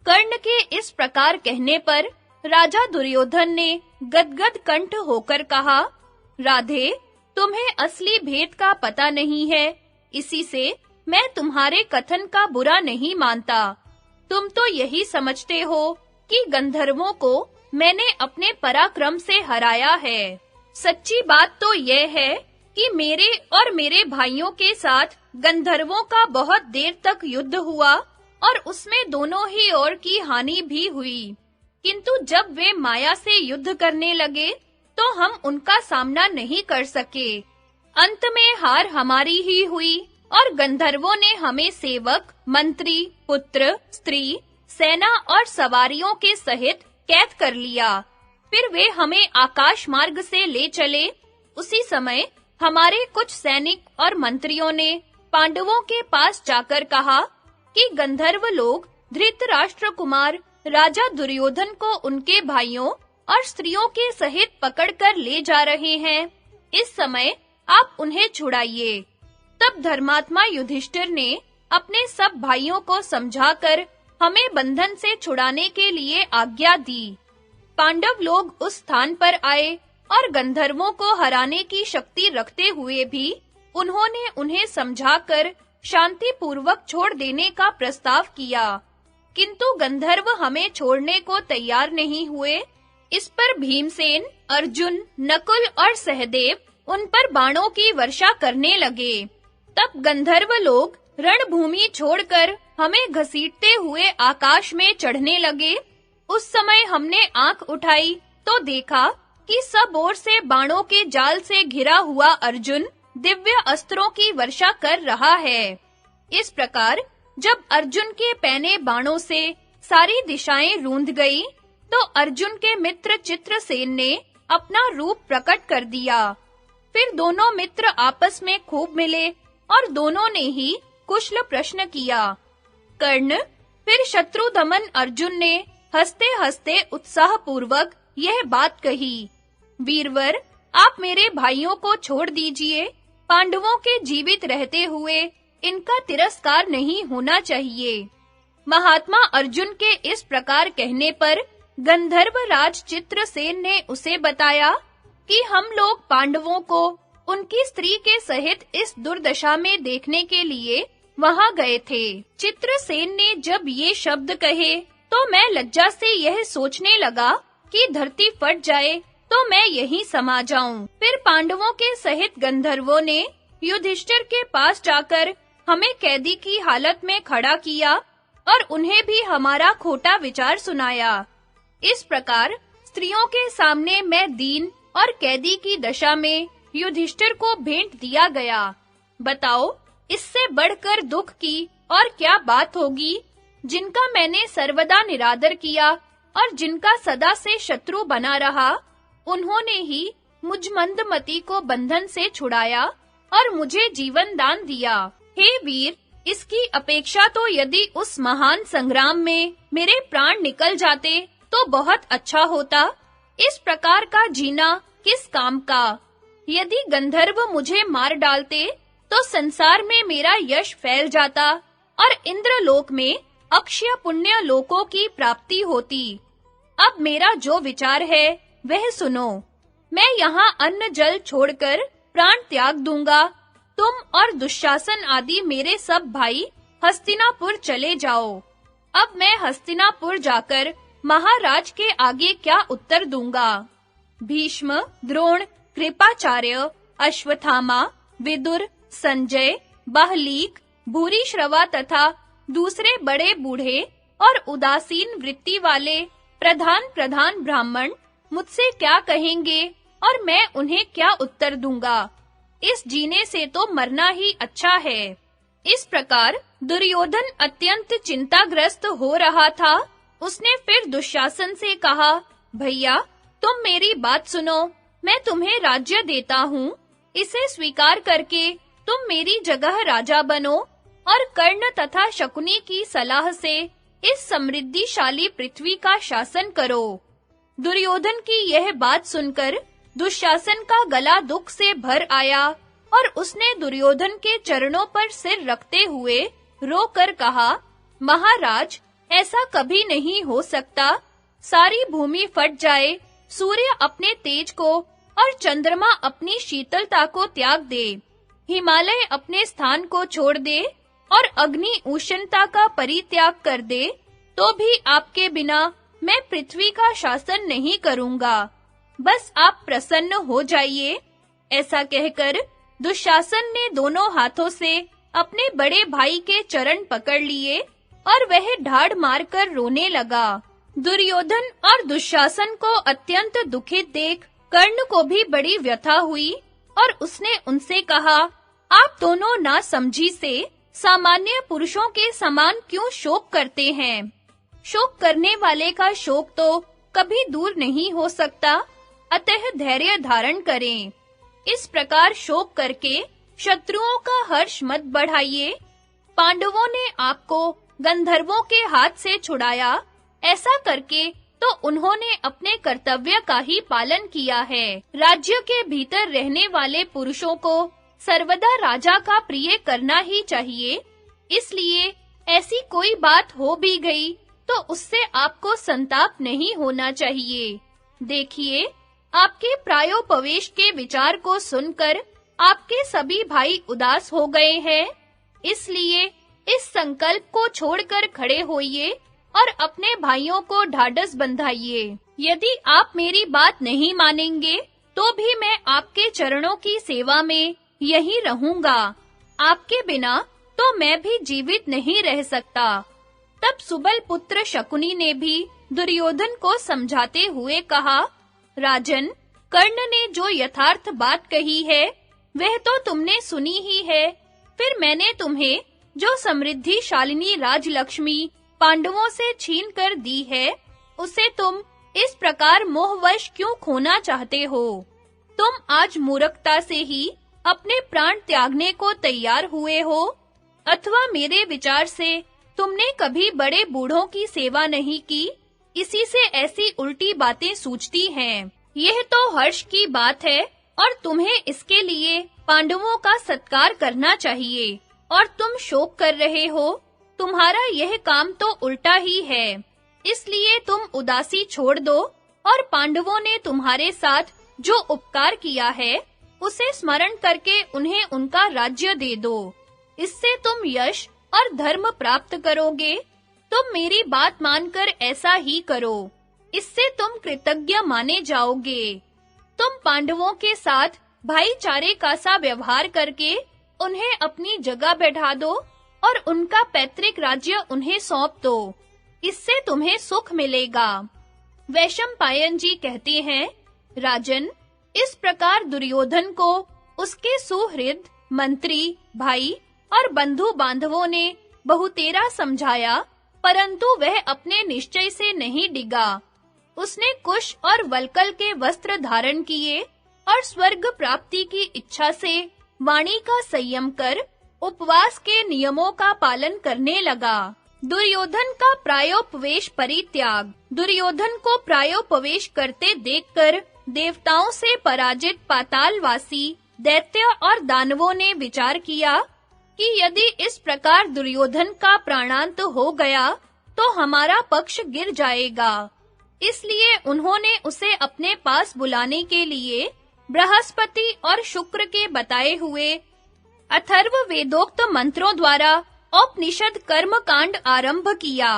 कर्ण के इस प्रकार कहने पर राजा दुर्योधन ने गदगद कंठ होकर कहा, राधे, तुम्हें असली भेद का पता नहीं है, इसी से मैं तुम्हारे कथन का बुरा नहीं मानता। तुम तो यही समझते हो कि गंधर्वों को मैंने अपने पराक्रम से हराया है। सच्ची बात तो यह है कि मेरे और मेरे भाइयों के साथ गंधर्वों का बहुत देर तक युद्ध हुआ और उसमें दोनों ही ओर की हानि भी हुई। किंतु जब वे माया से युद्ध करने लगे तो हम उनका सामना नहीं कर सके। अंत में हार हमारी ही हुई और गंधर्वों ने हमें सेवक, मंत्री, पुत्र, स्त्री, सेना और सवारियों के सहित कैद कर लिया। फिर वे हमें आकाश मार्ग से ले चले। उसी समय हमारे कुछ सैनिक और मंत्रियों ने पांडवों के पास जाकर कहा कि गंधर्व लोग धृतराष्ट्र कुमार राजा दुर्योधन को उनके भाइयों और स्त्रियों के सहित पकड़कर ले जा रहे हैं। इस समय आप उन्हें छुड़ाइए। तब धर्मात्मा युधिष्ठिर ने अपने सब भाइयों को समझाकर हमें बंधन से छुड़ाने के लिए आज्ञा दी। पांडव लोग उस स्थान पर आए और गंधर्वों को हराने की शक्ति रखते हुए भी उन्होंने उन्हें समझाकर शांति पूर्वक छोड़ देने का प्रस्ताव किया। किंतु गंधर्व हमें छोड़ने को तैयार नहीं हुए। इस पर भीमसेन, अर्जुन, नकुल और सहदेव उन पर बाणों की वर्षा करने लगे। तब गंधर्व लोग रणभूमि छोड़कर हमें घसीटते हुए आकाश में चढ़ने लगे। उस समय हमने आंख उठाई तो देखा कि सब ओर से बाणों के जाल से घिरा हुआ अर्जुन दिव्य अस्त्रों की वर्षा कर रहा है। इस प्रकार जब अर्जुन के पैने बाणों से सारी दिशाएं रूंध गई, तो अर्जुन के मित्र चित्रसेन ने अपना रूप प्रकट कर दिया। फिर दोनों मित्र आपस में खूब मिले और दोनों ने ही कुशल प्रश्न किया। कर्ण, फिर शत्रुदमन अर्जुन ने हंसते-हंसते उत्साहपूर्वक यह बात कही, वीरवर, आप मेरे भाइयों को छोड़ दीजिए। पांडवों के जीवित रहते हुए इनका तिरस्कार नहीं होना चाहिए। महात्मा अर्जुन के इस प्रकार कहने पर गंधर्व राज चित्रसेन ने उसे बताया कि हम लोग पांडवों को उनकी स्त्री के सहित इस दुर्दशा में देखने के लिए वहां गए थे। चित्रसेन ने जब ये शब्द कहे तो मैं लज्जा से यह सोचने लगा कि धरती फट जाए तो मैं यहीं समा जाऊं। फिर पांडवों के सहित गंधर्वों ने युधिष्ठिर के पास जाकर हमें कैदी की हालत में खड़ा किया और उन्हें भी हमारा खोटा विचार सुनाया। इस प्रकार स्त्रियों के सामने मैं दीन और कैदी की दशा में युधिष्ठिर को भेंट दिया गया। बताओ, इससे बढ़कर दुख की और क्या बात होगी? जिनका मैंने सर्वदा निरादर किया और जिनका सदा से शत्रु बना रहा, उन्होंने ही मुझ मंदमती को बंधन से छुड़ाया और मुझे जीवन दान दिया। हे वीर, इसकी अपेक्षा तो यदि उस महान संग्राम में मेरे प्राण निकल जाते तो बहुत अच्छा होता। इस प्रकार का जीना किस काम का? यदि गंधर्व मुझे मार डालते तो संसार में मेरा यश फैल जाता और इंद्रलोक में अक्षय पुण्य लोकों की प्राप्ति होती। अब मेरा जो विचार है वह सुनो। मैं यहाँ अन्न जल छोड़कर प्राण त्याग दूंगा। तुम और दुशासन आदि मेरे सब भाई हस्तिनापुर चले जाओ। अब मैं हस्तिनापुर जाकर महाराज के आगे क्या उत्तर दूंगा? भीष्म, द्रोण, कृपाचार्य, अश्वत्थामा, विदुर, संजय, बाहलीक, भूरिश्रवा तथा दूसरे बड़े बूढ़े और उदासीन वृत्ति वाले प्रधान ब्राह्मण मुझसे क्या कहेंगे और मैं उन्हें क्या उत्तर दूंगा? इस जीने से तो मरना ही अच्छा है। इस प्रकार दुर्योधन अत्यंत चिंताग्रस्त हो रहा था। उसने फिर दुशासन से कहा, भैया, तुम मेरी बात सुनो। मैं तुम्हें राज्य देता हूँ। इसे स्वीकार करके तुम मेरी जगह राजा बनो और कर्ण तथा शकुनी की सलाह से इस समृद्धिशाली पृथ्वी का शासन करो। दुर्योधन की यह बात सुनकर दुशासन का गला दुख से भर आया और उसने दुर्योधन के चरणों पर सिर रखते हुए रोकर कहा, महाराज, ऐसा कभी नहीं हो सकता। सारी भूमि फट जाए, सूर्य अपने तेज को और चंद्रमा अपनी शीतलता को त्याग दे, हिमालय अपने स्थान को छोड़ दे और अग्नि उष्णता का परित्याग कर दे, तो भी आपके बिना मैं पृथ्वी का शासन नहीं करूंगा। बस आप प्रसन्न हो जाइए। ऐसा कहकर दुशासन ने दोनों हाथों से अपने बड़े भाई के चरण पकड़ लिए और वह ढाढ़ मारकर रोने लगा। दुर्योधन और दुशासन को अत्यंत दुखित देख कर्ण को भी बड़ी व्यथा हुई और उसने उनसे कहा, आप दोनों नासमझी से सामान्य पुरुषों के समान क्यों शोक करते हैं? शोक करने वाले का शोक तो कभी दूर नहीं हो सकता, अतः धैर्य धारण करें। इस प्रकार शोक करके शत्रुओं का हर्ष मत बढ़ाइए। पांडवों ने आपको गंधर्वों के हाथ से छुड़ाया, ऐसा करके तो उन्होंने अपने कर्तव्य का ही पालन किया है। राज्य के भीतर रहने वाले पुरुषों को सर्वदा राजा का प्रिय करना ही चाहिए। इसलिए ऐसी कोई बात हो भी गई तो उससे आपको संताप नहीं होना चाहिए। देखिए, आपके प्रायोपवेश के विचार को सुनकर आपके सभी भाई उदास हो गए हैं। इसलिए इस संकल्प को छोड़कर खड़े होइए और अपने भाइयों को ढाढ़स बंधाइए। यदि आप मेरी बात नहीं मानेंगे, तो भी मैं आपके चरणों की सेवा में यहीं रहूंगा। आपके बिना तो मैं भी जीवित नहीं रह सकता। तब सुबल पुत्र शकुनी ने भी दुर्योधन को समझाते हुए कहा, राजन, कर्ण ने जो यथार्थ बात कही है, वह तो तुमने सुनी ही है। फिर मैंने तुम्हें जो समृद्धिशालिनी राजलक्ष्मी पांडवों से छीन कर दी है, उसे तुम इस प्रकार मोहवश क्यों खोना चाहते हो? तुम आज मूर्खता से ही अपने प्राण त्यागने को तैयार हुए हो, अथवा मेरे विचार से तुमने कभी बड़े बूढ़ों की सेवा नहीं की, इसी से ऐसी उल्टी बातें सूझती हैं। यह तो हर्ष की बात है और तुम्हें इसके लिए पांडवों का सत्कार करना चाहिए, और तुम शोक कर रहे हो। तुम्हारा यह काम तो उल्टा ही है। इसलिए तुम उदासी छोड़ दो और पांडवों ने तुम्हारे साथ जो उपकार किया है, उसे स्मरण करके उन्हें उनका राज्य दे दो। इससे तुम यश और धर्म प्राप्त करोगे। तुम मेरी बात मानकर ऐसा ही करो, इससे तुम कृतज्ञ माने जाओगे। तुम पांडवों के साथ भाईचारे का सा व्यवहार करके उन्हें अपनी जगह बैठा दो और उनका पैतृक राज्य उन्हें सौंप दो। इससे तुम्हें सुख मिलेगा। वैशंपायन जी कहते हैं, राजन, इस प्रकार दुर्योधन को उसके सुहृद, मंत्री, भाई और बंधु बांधवों ने बहुतेरा समझाया, परंतु वह अपने निश्चय से नहीं डिगा। उसने कुश और वल्कल के वस्त्र धारण किए और स्वर्ग प्राप्ति की इच्छा से वाणी का संयम कर उपवास के नियमों का पालन करने लगा। दुर्योधन का प्रायोपवेश परित्याग। दुर्योधन को प्रायोपवेश करते देखकर देवताओं से पराजित पातालवासी दैत्य और दानवों ने विचार किया कि यदि इस प्रकार दुर्योधन का प्राणांत हो गया तो हमारा पक्ष गिर जाएगा। इसलिए उन्होंने उसे अपने पास बुलाने के लिए बृहस्पति और शुक्र के बताए हुए अथर्व वेदोक्त मंत्रों द्वारा औपनिषद कर्म कांड आरंभ किया।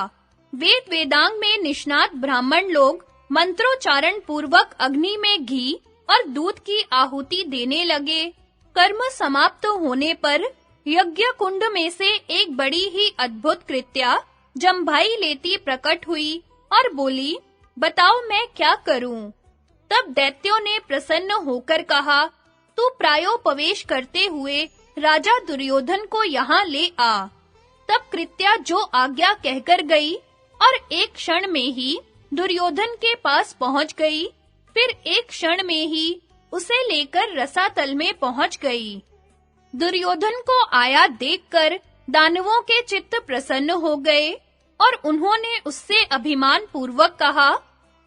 वेद वेदांग में निष्णात ब्राह्मण लोग मंत्रोच्चारण पूर्वक अग्नि में घी और दूध की आहुति देने लगे। कर्म समाप्त होने पर यज्ञ कुंड में से एक बड़ी ही अद्भुत कृत्या जम्भाई लेती प्रकट हुई और बोली, बताओ मैं क्या करूं? तब दैत्यों ने प्रसन्न होकर कहा, तू प्रायोपवेश करते हुए राजा दुर्योधन को यहाँ ले आ। तब कृत्या जो आज्ञा कहकर गई और एक क्षण में ही दुर्योधन के पास पहुंच गई। फिर एक क्षण में ही उसे लेकर रसातल में पहुंच गई। दुर्योधन को आया देखकर दानवों के चित्त प्रसन्न हो गए और उन्होंने उससे अभिमान पूर्वक कहा,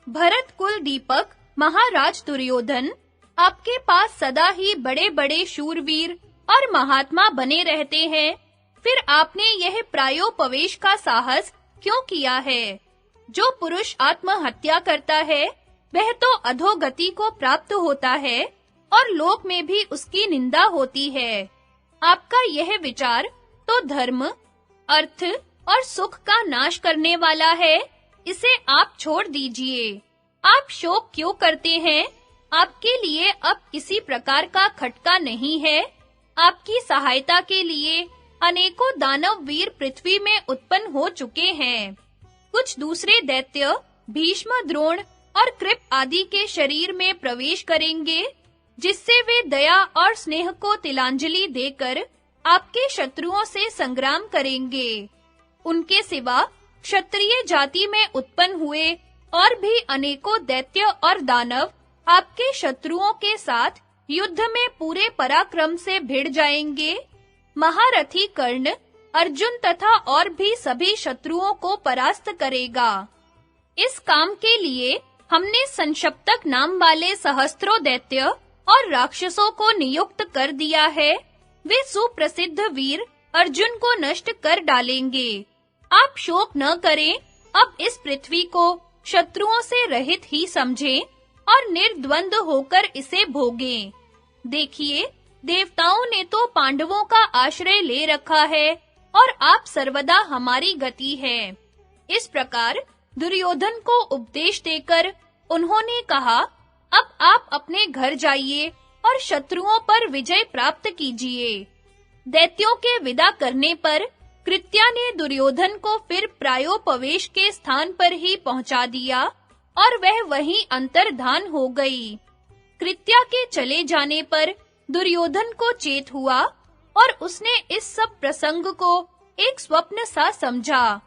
भरत कुल दीपक महाराज दुर्योधन, आपके पास सदा ही बड़े-बड़े शूरवीर और महात्मा बने रहते हैं। फिर आपने यह प्रायोपवेश का साहस क्यों किया है? जो पुरुष आत्महत्या करता है, वह तो अधोगति को प्राप्त होता है और लोक में भी उसकी निंदा होती है। आपका यह विचार तो धर्म, अर्थ और सुख का नाश करने वाला है। इसे आप छोड़ दीजिए। आप शोक क्यों करते हैं? आपके लिए अब किसी प्रकार का खटका नहीं है। आपकी सहायता के लिए अनेकों दानव वीर पृथ्वी में उत्पन्न हो चुके हैं। कुछ दूसरे दैत्य भीष्म, द्रोण और कृप आदि के शरीर में प्रवेश करेंगे, जिससे वे दया और स्नेह को तिलांजलि देकर आपके शत्रुओं से संग्राम करेंगे। उनके सिवा क्षत्रिय जाति में उत्पन्न हुए और भी अनेकों दैत्य और दानव आपके शत्रुओं के साथ युद्ध में पूरे पराक्रम से भिड़ जाएंगे। महारथी कर्ण अर्जुन तथा और भी सभी शत्रुओं को परास्त करेगा। इस काम के लिए हमने संशप्तक नाम वाले सहस्त्रों दैत्य और राक्षसों को नियुक्त कर दिया है। वे सुप्रसिद्ध वीर अर्जुन को नष्ट कर डालेंगे। आप शोक न करें। अब इस पृथ्वी को शत्रुओं से रहित ही समझें और निर्द्वंद होकर इसे भोगें। देखिए, देवताओं ने तो पांडवों का आश्रय ले रखा है और आप सर्वदा हमारी गति है। इस प्रकार दुर्योधन को उपदेश देकर उन्होंने कहा, अब आप अपने घर जाइए और शत्रुओं पर विजय प्राप्त कीजिए। दैत्यों के विदा करने पर कृत्या ने दुर्योधन को फिर प्रायोपवेश के स्थान पर ही पहुंचा दिया और वह वहीं अंतर्धान हो गई। कृत्या के चले जाने पर दुर्योधन को चेत हुआ और उसने इस सब प्रसंग को एक स्वप्न सा समझा।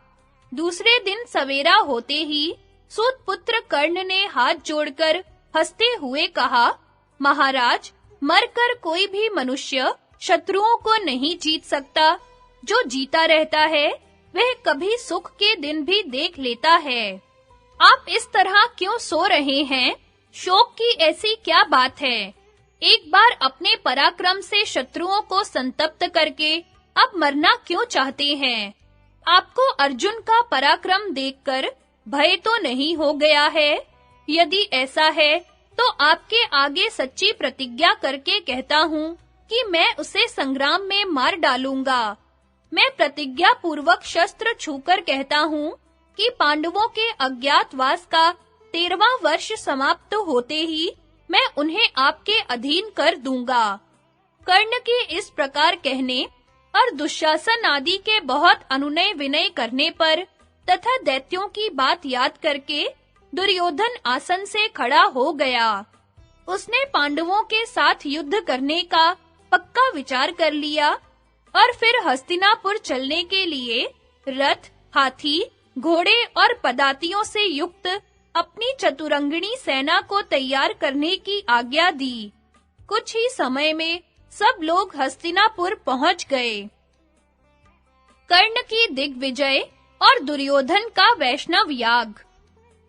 दूसरे दिन सवेरा होते ही सूत पुत्र कर्ण ने हाथ जोड़कर हंसते हुए कहा, महाराज, मरकर कोई भी मनुष्य शत्रुओं को नहीं जीत सकता। जो जीता रहता है वह कभी सुख के दिन भी देख लेता है। आप इस तरह क्यों सो रहे हैं? शोक की ऐसी क्या बात है? एक बार अपने पराक्रम से शत्रुओं को संतप्त करके अब मरना क्यों चाहते हैं? आपको अर्जुन का पराक्रम देखकर भय तो नहीं हो गया है? यदि ऐसा है तो आपके आगे सच्ची प्रतिज्ञा करके कहता हूँ कि मैं उसे संग्राम में मार डालूंगा। मैं प्रतिज्ञा पूर्वक शस्त्र छूकर कहता हूँ कि पांडवों के अज्ञातवास का 13वां वर्ष समाप्त होते ही मैं उन्हें आपके अधीन कर दूंगा। कर्ण के इस प्रकार कहने और दुशासन आदि के बहुत अनुनय विनय करने पर तथा दैत्यों की बात याद करके दुर्योधन आसन से खड़ा हो गया। उसने पांडवों के साथ युद्ध करने का पक्का विचार कर लिया और फिर हस्तिनापुर चलने के लिए रथ, हाथी, घोड़े और पदातियों से युक्त अपनी चतुरंगिणी सेना को तैयार करने की आज्ञा दी। कुछ ही समय में सब लोग हस्तिनापुर पहुंच गए। कर्ण की दिग्विजय और दुर्योधन का वैष्णव याग।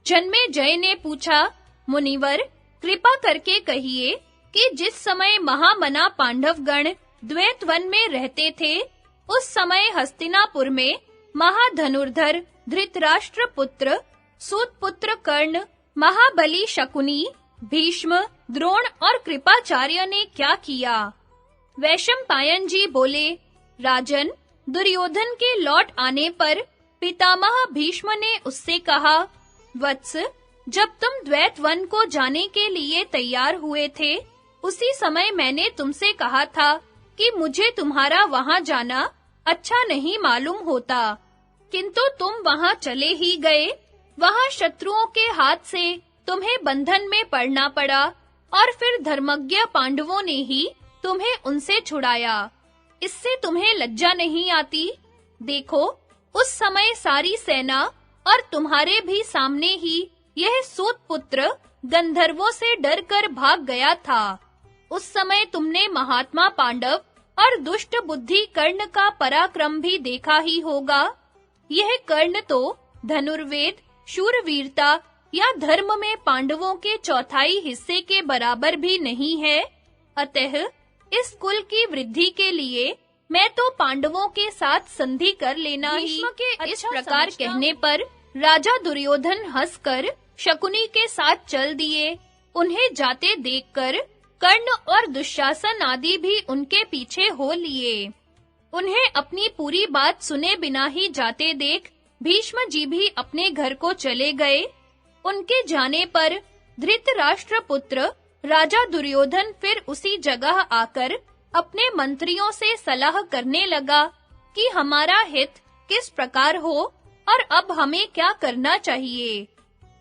जन्मेजय ने पूछा, मुनिवर, कृपा करके कहिए कि जिस समय महामना पांडवगण द्वैतवन में रहते थे, उस समय हस्तिनापुर में महाधनुर्धर धृतराष्ट्र पुत्र, सूत पुत्र कर्ण, महाबली शकुनी, भीष्म, द्रोण और कृपाचार्य ने क्या किया? वैशंपायन जी बोले, राजन, दुर्योधन के लौट आने पर पितामह भीष्म ने उससे कहा, वत्स, जब तुम द्वैतवन को जाने के लिए तैयार हुए थे, उसी समय मैंने तुमसे कहा था कि मुझे तुम्हारा वहां जाना अच्छा नहीं मालूम होता, किंतु तुम वहां चले ही गए। वहां शत्रुओं के हाथ से तुम्हें बंधन में पड़ना पड़ा और फिर धर्मज्ञ पांडवों ने ही तुम्हें उनसे छुड़ाया। इससे तुम्हें लज्जा नहीं आती? देखो, उस समय सारी सेना और तुम्हारे भी सामने ही यह सूत पुत्र गंधर्वों से डरकर भाग गया था। उस समय तुमने महात्मा पांडव और दुष्ट बुद्धि कर्ण का पराक्रम भी देखा ही होगा। यह कर्ण तो धनुर्वेद, शूरवीरता या धर्म में पांडवों के चौथाई हिस्से के बराबर भी नहीं है। अतः इस कुल की वृद्धि के लिए मैं तो पांडवों के साथ संधि कर लेना ही। भीष्म के इस प्रकार कहने पर राजा दुर्योधन हंसकर शकुनी के साथ चल दिए। उन्हें जाते देखकर कर्ण और दुशासन आदि भी उनके पीछे हो लिए। उन्हें अपनी पूरी बात सुने बिना ही जाते देख भीष्म जी भी अपने घर को चले गए। उनके जाने पर धृतराष्ट्र पुत्र राजा दुर्योधन फिर उसी जगह आकर अपने मंत्रियों से सलाह करने लगा कि हमारा हित किस प्रकार हो और अब हमें क्या करना चाहिए।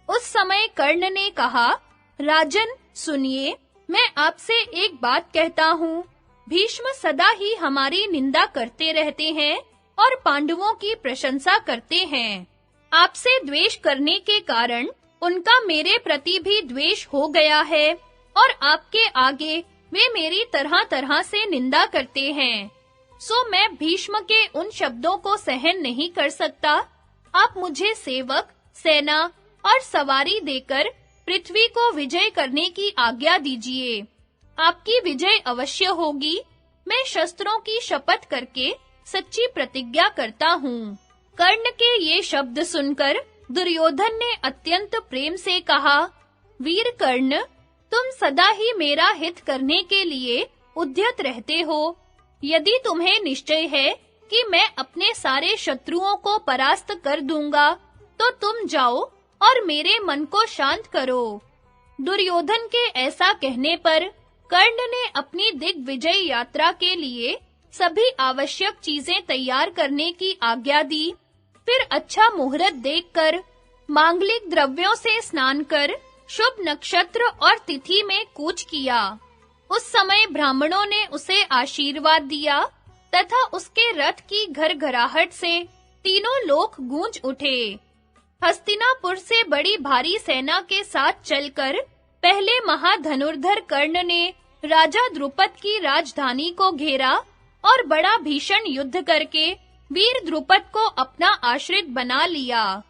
उस समय कर्ण ने कहा, राजन सुनिए, मैं आपसे एक बात कहता हूँ। भीष्म सदा ही हमारी निंदा करते रहते हैं और पांडवों की प्रशंसा करते हैं। आपसे द्वेष करने के कारण उनका मेरे प्रति भी द्वेष हो गया है और आपके आगे वे मेरी तरह-तरह से निंदा करते हैं। सो मैं भीष्म के उन शब्दों को सहन नहीं कर सकता। आप मुझे सेवक, सेना और सवारी देकर पृथ्वी को विजय करने की आज्ञा दीजिए। आपकी विजय अवश्य होगी। मैं शस्त्रों की शपथ करके सच्ची प्रतिज्ञा करता हूँ। कर्ण के ये शब्द सुनकर दुर्योधन ने अत्यंत प्रेम से कहा, वीर कर्ण, तुम सदा ही मेरा हित करने के लिए उद्यत रहते हो। यदि तुम्हें निश्चय है कि मैं अपने सारे शत्रुओं को परास्त कर दूंगा, तो तुम जाओ और मेरे मन को शांत करो। दुर्योधन के ऐसा कहने पर कर्ण ने अपनी दिग्विजय यात्रा के लिए सभी आवश्यक चीजें तैयार करने की आज्ञा दी। फिर अच्छा मुहूर्त देखकर मांगलिक द्रव्यों से स्नान कर शुभ नक्षत्र और तिथि में कूच किया। उस समय ब्राह्मणों ने उसे आशीर्वाद दिया तथा उसके रथ की घरघराहट से तीनों लोक गूंज उठे। हस्तिनापुर से बड़ी भारी सेना के साथ चलकर पहले महाधनुर्धर कर्ण ने राजा द्रुपद की राजधानी को घेरा और बड़ा भीषण युद्ध करके वीर द्रुपद को अपना आश्रित बना लिया।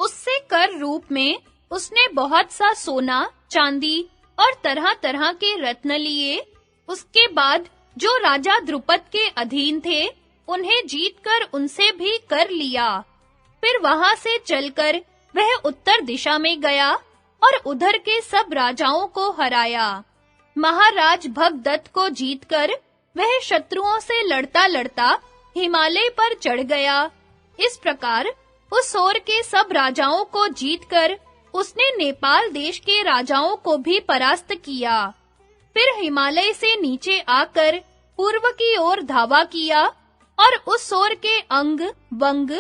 उससे कर रूप में उसने बहुत सा सोना, चांदी और तरह-तरह के रत्न लिए। उसके बाद जो राजा द्रुपद के अधीन थे, उन्हें जीतकर उनसे भी कर लिया। फिर वहां से चलकर वह उत्तर दिशा में गया और उधर के सब राजाओं को हराया। महाराज भगदत्त को जीतकर वह शत्रुओं से लड़ता-लड़ता हिमालय पर चढ़ गया। इस प्रकार उस ओर के सब राजाओं को जीतकर उसने नेपाल देश के राजाओं को भी परास्त किया। फिर हिमालय से नीचे आकर पूर्व की ओर धावा किया और उस ओर के अंग, वंग,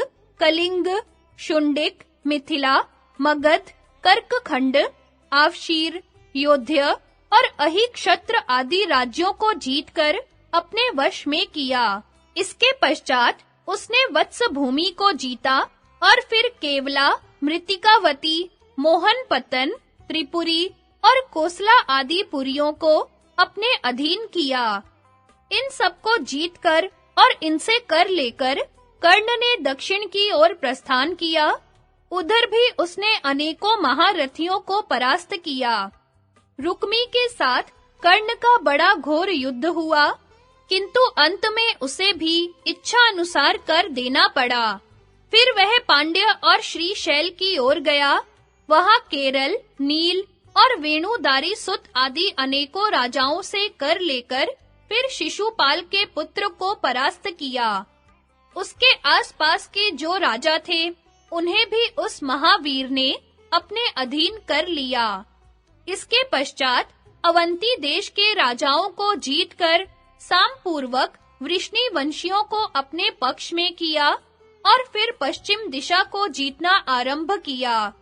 कलिंग, शुंडिक, मिथिला, मगध, कर्कखंड, आवशीर, योध्य और अहिक्षत्र आदि राज्यों को जीतकर अपने वश में किया। इसके पश्चात उसने वत्स भूमि को जीता और फिर केवला, मृतिकावती, मोहनपतन, त्रिपुरी और कोसला आदि पुरियों को अपने अधीन किया। इन सबको जीतकर और इनसे कर लेकर कर्ण ने दक्षिण की ओर प्रस्थान किया। उधर भी उसने अनेकों महारथियों को परास्त किया। रुक्मी के साथ कर्ण का बड़ा घोर युद्ध हुआ, किंतु अंत में उसे भी इच्छा अनुसार कर देना पड़ा। फिर वह पांड्य और श्रीशैल की ओर गया। वहां केरल, नील और वेणुदारी सुत आदि अनेकों राजाओं से कर लेकर फिर शिशुपाल के पुत्र को परास्त किया। उसके आसपास के जो राजा थे, उन्हें भी उस महावीर ने अपने अधीन कर लिया। इसके पश्चात अवंती देश के राजाओं को जीतकर सामपूर्वक वृष्णि वंशियों को अपने पक्ष में किया और फिर पश्चिम दिशा को जीतना आरंभ किया।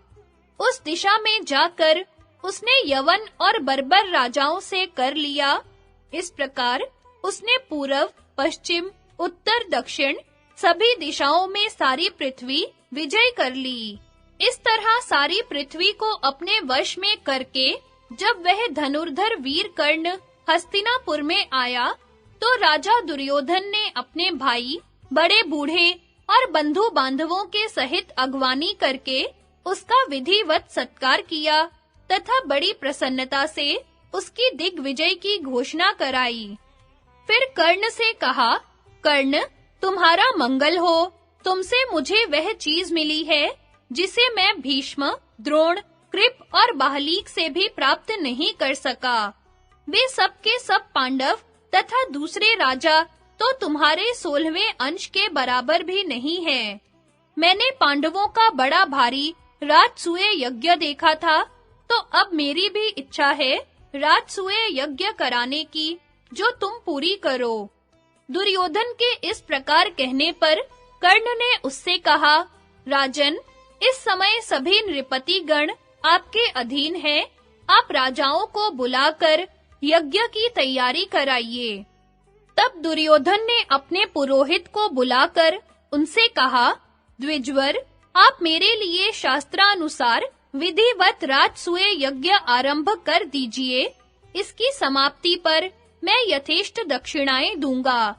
उस दिशा में जाकर उसने यवन और बर्बर राजाओं से कर लिया। इस प्रकार उसने पूर्व, पश्चिम, उत्तर, दक्षिण सभी दिशाओं में सारी पृथ्वी विजय कर ली। इस तरह सारी पृथ्वी को अपने वश में करके जब वह धनुर्धर वीर कर्ण हस्तिनापुर में आया, तो राजा दुर्योधन ने अपने भाई, बड़े बूढ़े और बंधु बांधवों के सहित अगवानी करके उसका विधिवत सत्कार किया तथा बड़ी प्रसन्नता से उसकी दिग्विजय की घोषणा कराई। फिर कर्ण से कहा, कर्ण, तुम्हारा मंगल हो। तुमसे मुझे वह चीज मिली है जिसे मैं भीष्म, द्रोण, कृप और बाहलीक से भी प्राप्त नहीं कर सका। वे सब के सब पांडव तथा दूसरे राजा तो तुम्हारे 16वें अंश के बराबर भी नहीं हैं। मैंने पांडवों का बड़ा भारी राजसूय यज्ञ देखा था, तो अब मेरी भी इच्छा है राजसूय यज्ञ कराने की, जो तुम पूरी करो। दुर्योधन के इस प्रकार कहने पर कर्ण ने उससे कहा, राजन, इस समय सभी नृपति गण आपके अधीन हैं। आप राजाओं को बुलाकर यज्ञ की तैयारी कराइए। तब दुर्योधन ने अपने पुरोहित को बुलाकर उनसे कहा, द्विजवर, आप मेरे लिए शास्त्रानुसार विधिवत राजसूय यज्ञ आरंभ कर दीजिए। इसकी समाप्ति पर मैं यथेष्ट दक्षिणाएं दूंगा।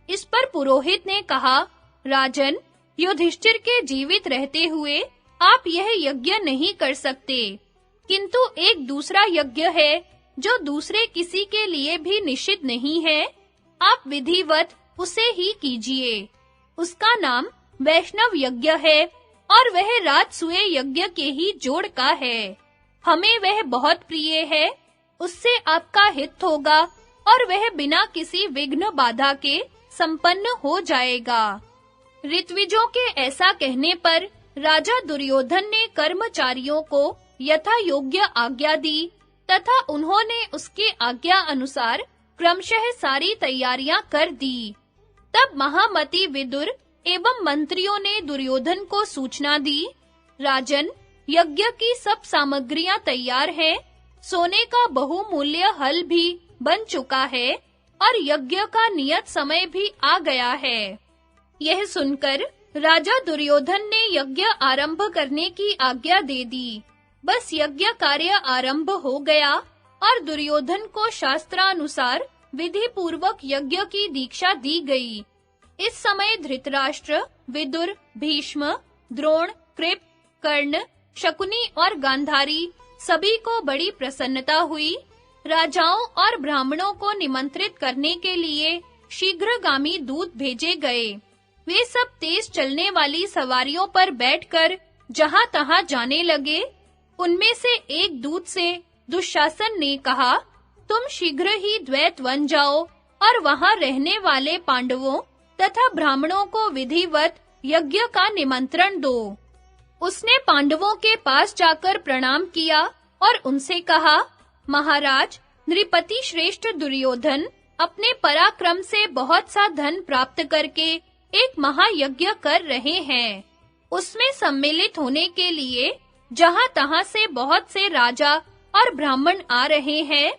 इस पर पुरोहित ने कहा, राजन, युधिष्ठिर के जीवित रहते हुए आप यह यज्ञ नहीं कर सकते, किंतु एक दूसरा यज्ञ है जो दूसरे किसी के लिए भी निषिद्ध नहीं है। आप विधिवत उसे ही कीजिए। उसका नाम वैष्णव यज्ञ है और वह राजसूय यज्ञ के ही जोड़ का है। हमें वह बहुत प्रिय है। उससे आपका हित होगा और वह बिना किसी विघ्न बाधा के संपन्न हो जाएगा। ऋत्विजों के ऐसा कहने पर राजा दुर्योधन ने कर्मचारियों को यथा योग्य आज्ञा दी तथा उन्होंने उसके आज्ञा अनुसार क्रमशः सारी तैयारियां कर दी। तब महामति विदुर एवं मंत्रियों ने दुर्योधन को सूचना दी, राजन, यज्ञ की सब सामग्रियां तैयार हैं, सोने का बहुमूल्य हल भी बन चुका है और यज्ञ का नियत समय भी आ गया है। यह सुनकर राजा दुर्योधन ने यज्ञ आरंभ करने की आज्ञा दे दी। बस यज्ञ कार्य आरंभ हो गया और दुर्योधन को शास्त्रानुसार विधि पूर्वक यज्ञ की दीक्षा दी गई। इस समय धृतराष्ट्र, विदुर, भीष्म, द्रोण, कृप, कर्ण, शकुनी और गांधारी सभी को बड़ी प्रसन्नता हुई। राजाओं और ब्राह्मणों को निमंत्रित करने के लिए शीघ्रगामी दूत भेजे गए। वे सब तेज चलने वाली सवारियों पर बैठकर जहां-तहां जाने लगे। उनमें से एक दूत से दुशासन ने कहा, तुम शीघ्र ही द्वैत वन जाओ और वहां रहने वाले पांडवों तथा ब्राह्मणों को विधिवत यज्ञ का निमंत्रण दो। उसने पांडवों के पास जाकर प्रणाम किया और उनसे कहा, महाराज, नृपति श्रेष्ठ दुर्योधन अपने पराक्रम से बहुत सा धन प्राप्त करके एक महायज्ञ कर रहे हैं। उसमें सम्मिलित होने के लिए जहां-तहां से बहुत से राजा और ब्राह्मण आ रहे हैं।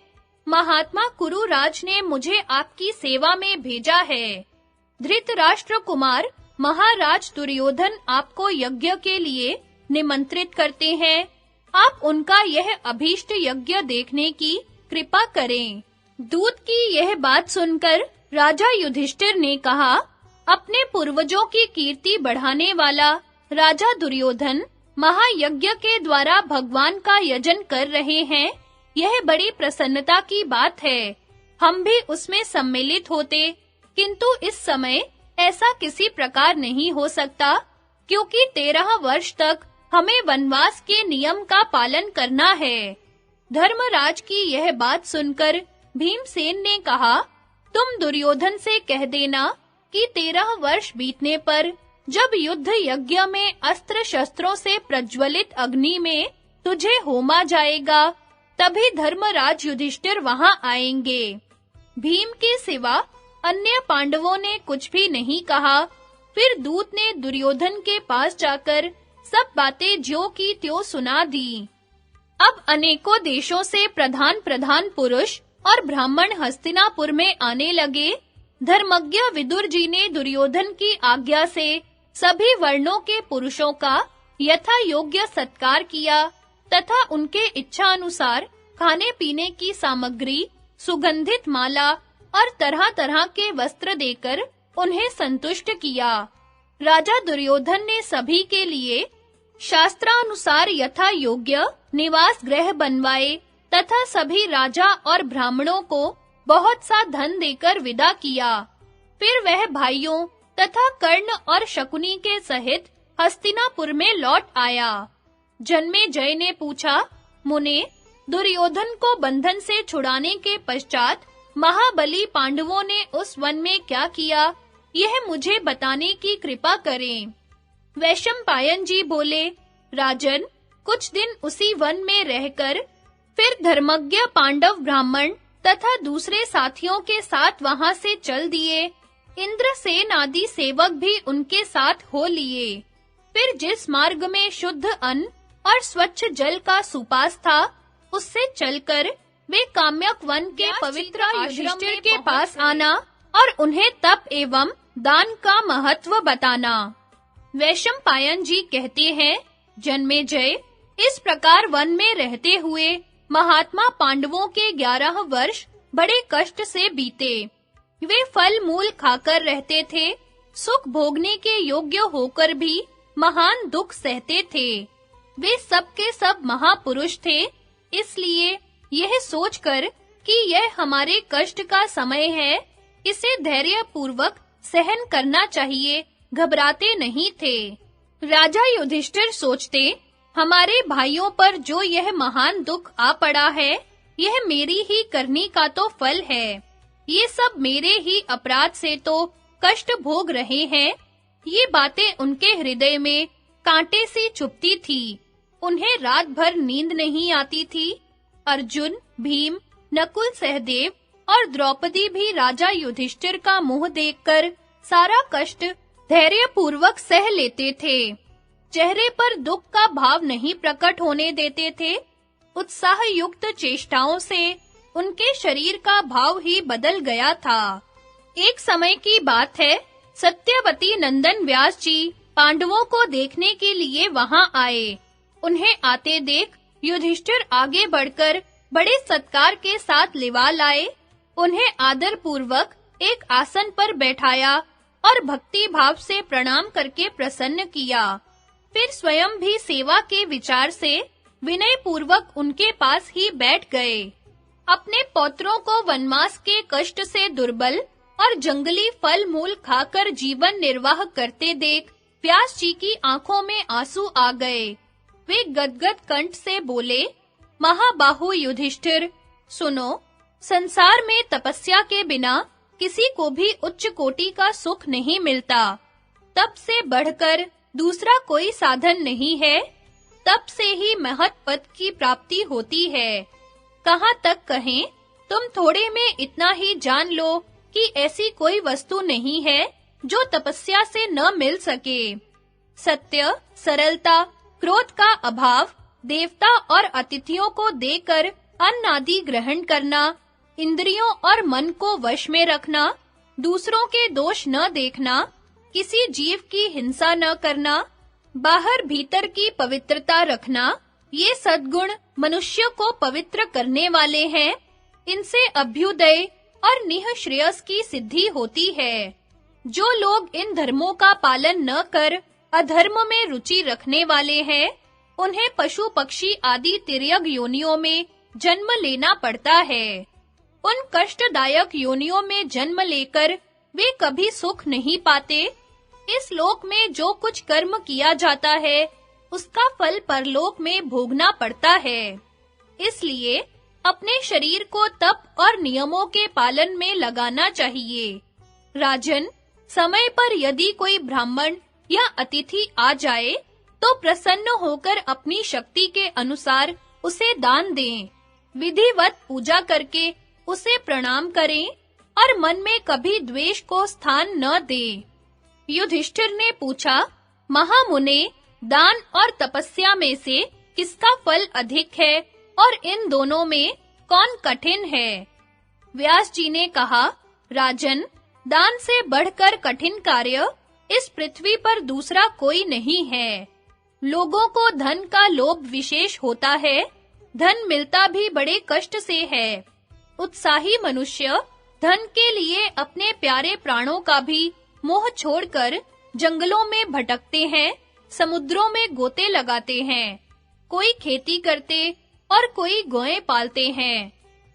महात्मा कुरुराज ने मुझे आपकी सेवा में भेजा है। धृतराष्ट्र कुमार महाराज दुर्योधन आपको यज्ञ के लिए निमंत्रित करते हैं। आप उनका यह अभीष्ट यज्ञ देखने की कृपा करें। दूत की यह बात सुनकर राजा युधिष्ठिर ने कहा, अपने पूर्वजों की कीर्ति बढ़ाने वाला राजा दुर्योधन महायज्ञ के द्वारा भगवान का यजन कर रहे हैं। यह बड़ी प्रसन्नता की बात है। हम भी उसमें सम्मिलित होते, किंतु इस समय ऐसा किसी प्रकार नहीं हो सकता, क्योंकि 13 वर्ष तक हमें वनवास के नियम का पालन करना है। धर्मराज की यह बात सुनकर भीमसेन ने कहा, तुम दुर्योधन से कह देना कि 13 वर्ष बीतने पर जब युद्ध यज्ञ में अस्त्र शस्त्रों से प्रज्वलित अग्नि में तुझे होमा जाएगा, तभी धर्मराज युधिष्ठिर वहां आएंगे। भीम के सिवा अन्य पांडवों ने कुछ भी नहीं कहा। फिर दूत ने दुर्योधन के पास जाकर सब बातें ज्यों की त्यों सुना दी। अब अनेकों देशों से प्रधान पुरुष और ब्राह्मण हस्तिनापुर में आने लगे। धर्मज्ञ विदुर जी ने दुर्योधन की आज्ञा से सभी वर्णों के पुरुषों का यथा योग्य सत्कार किया तथा उनके इच्छा अनुसार खाने पीने की सामग्री, सुगंधित माला और तरह-तरह के वस्त्र देकर उन्हें संतुष्ट किया। राजा दुर्योधन ने सभी के लिए शास्त्रानुसार यथा योग्य निवास गृह बनवाए तथा सभी राजा और ब्राह्मणों को बहुत सा धन देकर विदा किया। फिर वह भाइयों तथा कर्ण और शकुनी के सहित हस्तिनापुर में लौट आया। जन्मेजय ने पूछा, मुने, दुर्योधन को बंधन से छुड़ाने के पश्चात महाबली पांडवों ने उस वन में क्या किया, यह मुझे बताने की कृपा करें। वैशंपायन जी बोले, राजन, कुछ दिन उसी वन में रहकर फिर धर्मज्ञ पांडव ब्राह्मण तथा दूसरे साथियों के साथ वहां से चल दिए। इंद्रसेन आदि सेवक भी उनके साथ हो लिए। फिर जिस मार्ग में शुद्ध अन्न और स्वच्छ जल का सुपास था, उससे चलकर वे काम्यक वन के पवित्र युधिष्ठिर के पास आना और उन्हें तप एवं दान का महत्व बताना। वैशंपायन जी कहते हैं, जन्मेजय, इस प्रकार वन में रहते हुए महात्मा पांडवों के 11 वर्ष बड़े कष्ट से बीते। वे फल मूल खाकर रहते थे, सुख भोगने के योग्य होकर भी महान दुख सहते थे। वे सब के सब महापुरुष थे, इसलिए यह सोचकर कि यह हमारे कष्ट का समय है, इसे धैर्य पूर्वक सहन करना चाहिए, घबराते नहीं थे। राजा युधिष्ठिर सोचते, हमारे भाइयों पर जो यह महान दुख आ पड़ा है, यह मेरी ही करनी का तो फल है। ये सब मेरे ही अपराध से तो कष्ट भोग रहे हैं। ये बातें उनके हृदय में कांटे सी चुभती थी। उन्हें रात भर नींद नहीं आती थी। अर्जुन, भीम, नकुल, सहदेव और द्रौपदी भी राजा युधिष्ठिर का मुंह देखकर सारा कष्ट धैर्य पूर्वक सह लेते थे। चेहरे पर दुख का भाव नहीं प्रकट होने देते थे। उत्साह युक्त चेष्टाओं से उनके शरीर का भाव ही बदल गया था। एक समय की बात है, सत्यवती नंदन व्यास जी पांडवों को देखने के लिए वहां आए। उन्हें आते देख युधिष्ठिर आगे बढ़कर बड़े सत्कार के साथ लिवा लाए। उन्हें आदर पूर्वक एक आसन पर बैठाया और भक्ति भाव से प्रणाम करके प्रसन्न किया। फिर स्वयं भी सेवा के विचार से विनय पूर्वक उनके पास ही बैठ गए। अपने पौत्रों को वनवास के कष्ट से दुर्बल और जंगली फल मूल खाकर जीवन निर्वाह करते देख व्यास जी की आंखों में आंसू आ गए। वे गदगद कंठ से बोले, महाबाहु युधिष्ठिर, सुनो, संसार में तपस्या के बिना किसी को भी उच्च कोटि का सुख नहीं मिलता। तप से बढ़कर दूसरा कोई साधन नहीं है। तप से ही महत् पद की प्राप्ति होती है। कहाँ तक कहें, तुम थोड़े में इतना ही जान लो कि ऐसी कोई वस्तु नहीं है जो तपस्या से न मिल सके। सत्य, सरलता, क्रोध का अभाव, देवता और अतिथियों को देकर अन्न आदि ग्रहण करना, इंद्रियों और मन को वश में रखना, दूसरों के दोष न देखना, किसी जीव की हिंसा न करना, बाहर भीतर की पवित्रता रखना, ये सद्गुण मनुष्य को पवित्र करने वाले हैं। इनसे अभ्युदय और निःश्रेयस की सिद्धि होती है। जो लोग इन धर्मों का पालन न कर अधर्म में रुचि रखने वाले हैं, उन्हें पशु पक्षी आदि तिर्यक योनियों में जन्म लेना पड़ता है। उन कष्टदायक योनियों में जन्म लेकर वे कभी सुख नहीं पाते। इस लोक में जो कुछ कर्म किया जाता है, उसका फल परलोक में भोगना पड़ता है। इसलिए अपने शरीर को तप और नियमों के पालन में लगाना चाहिए। राजन, समय पर यदि कोई ब्राह्मण या अतिथि आ जाए, तो प्रसन्न होकर अपनी शक्ति के अनुसार उसे दान दें। विधिवत पूजा करके उसे प्रणाम करें और मन में कभी द्वेष को स्थान न दें। युधिष्ठिर ने पूछा, महामुने, दान और तपस्या में से किसका फल अधिक है और इन दोनों में कौन कठिन है? व्यास जी ने कहा, राजन, दान से बढ़कर कठिन कार्य इस पृथ्वी पर दूसरा कोई नहीं है। लोगों को धन का लोभ विशेष होता है। धन मिलता भी बड़े कष्ट से है। उत्साही मनुष्य धन के लिए अपने प्यारे प्राणों का भी मोह छोड़कर जंगलों में भटकते हैं, समुद्रों में गोते लगाते हैं। कोई खेती करते और कोई गौएं पालते हैं।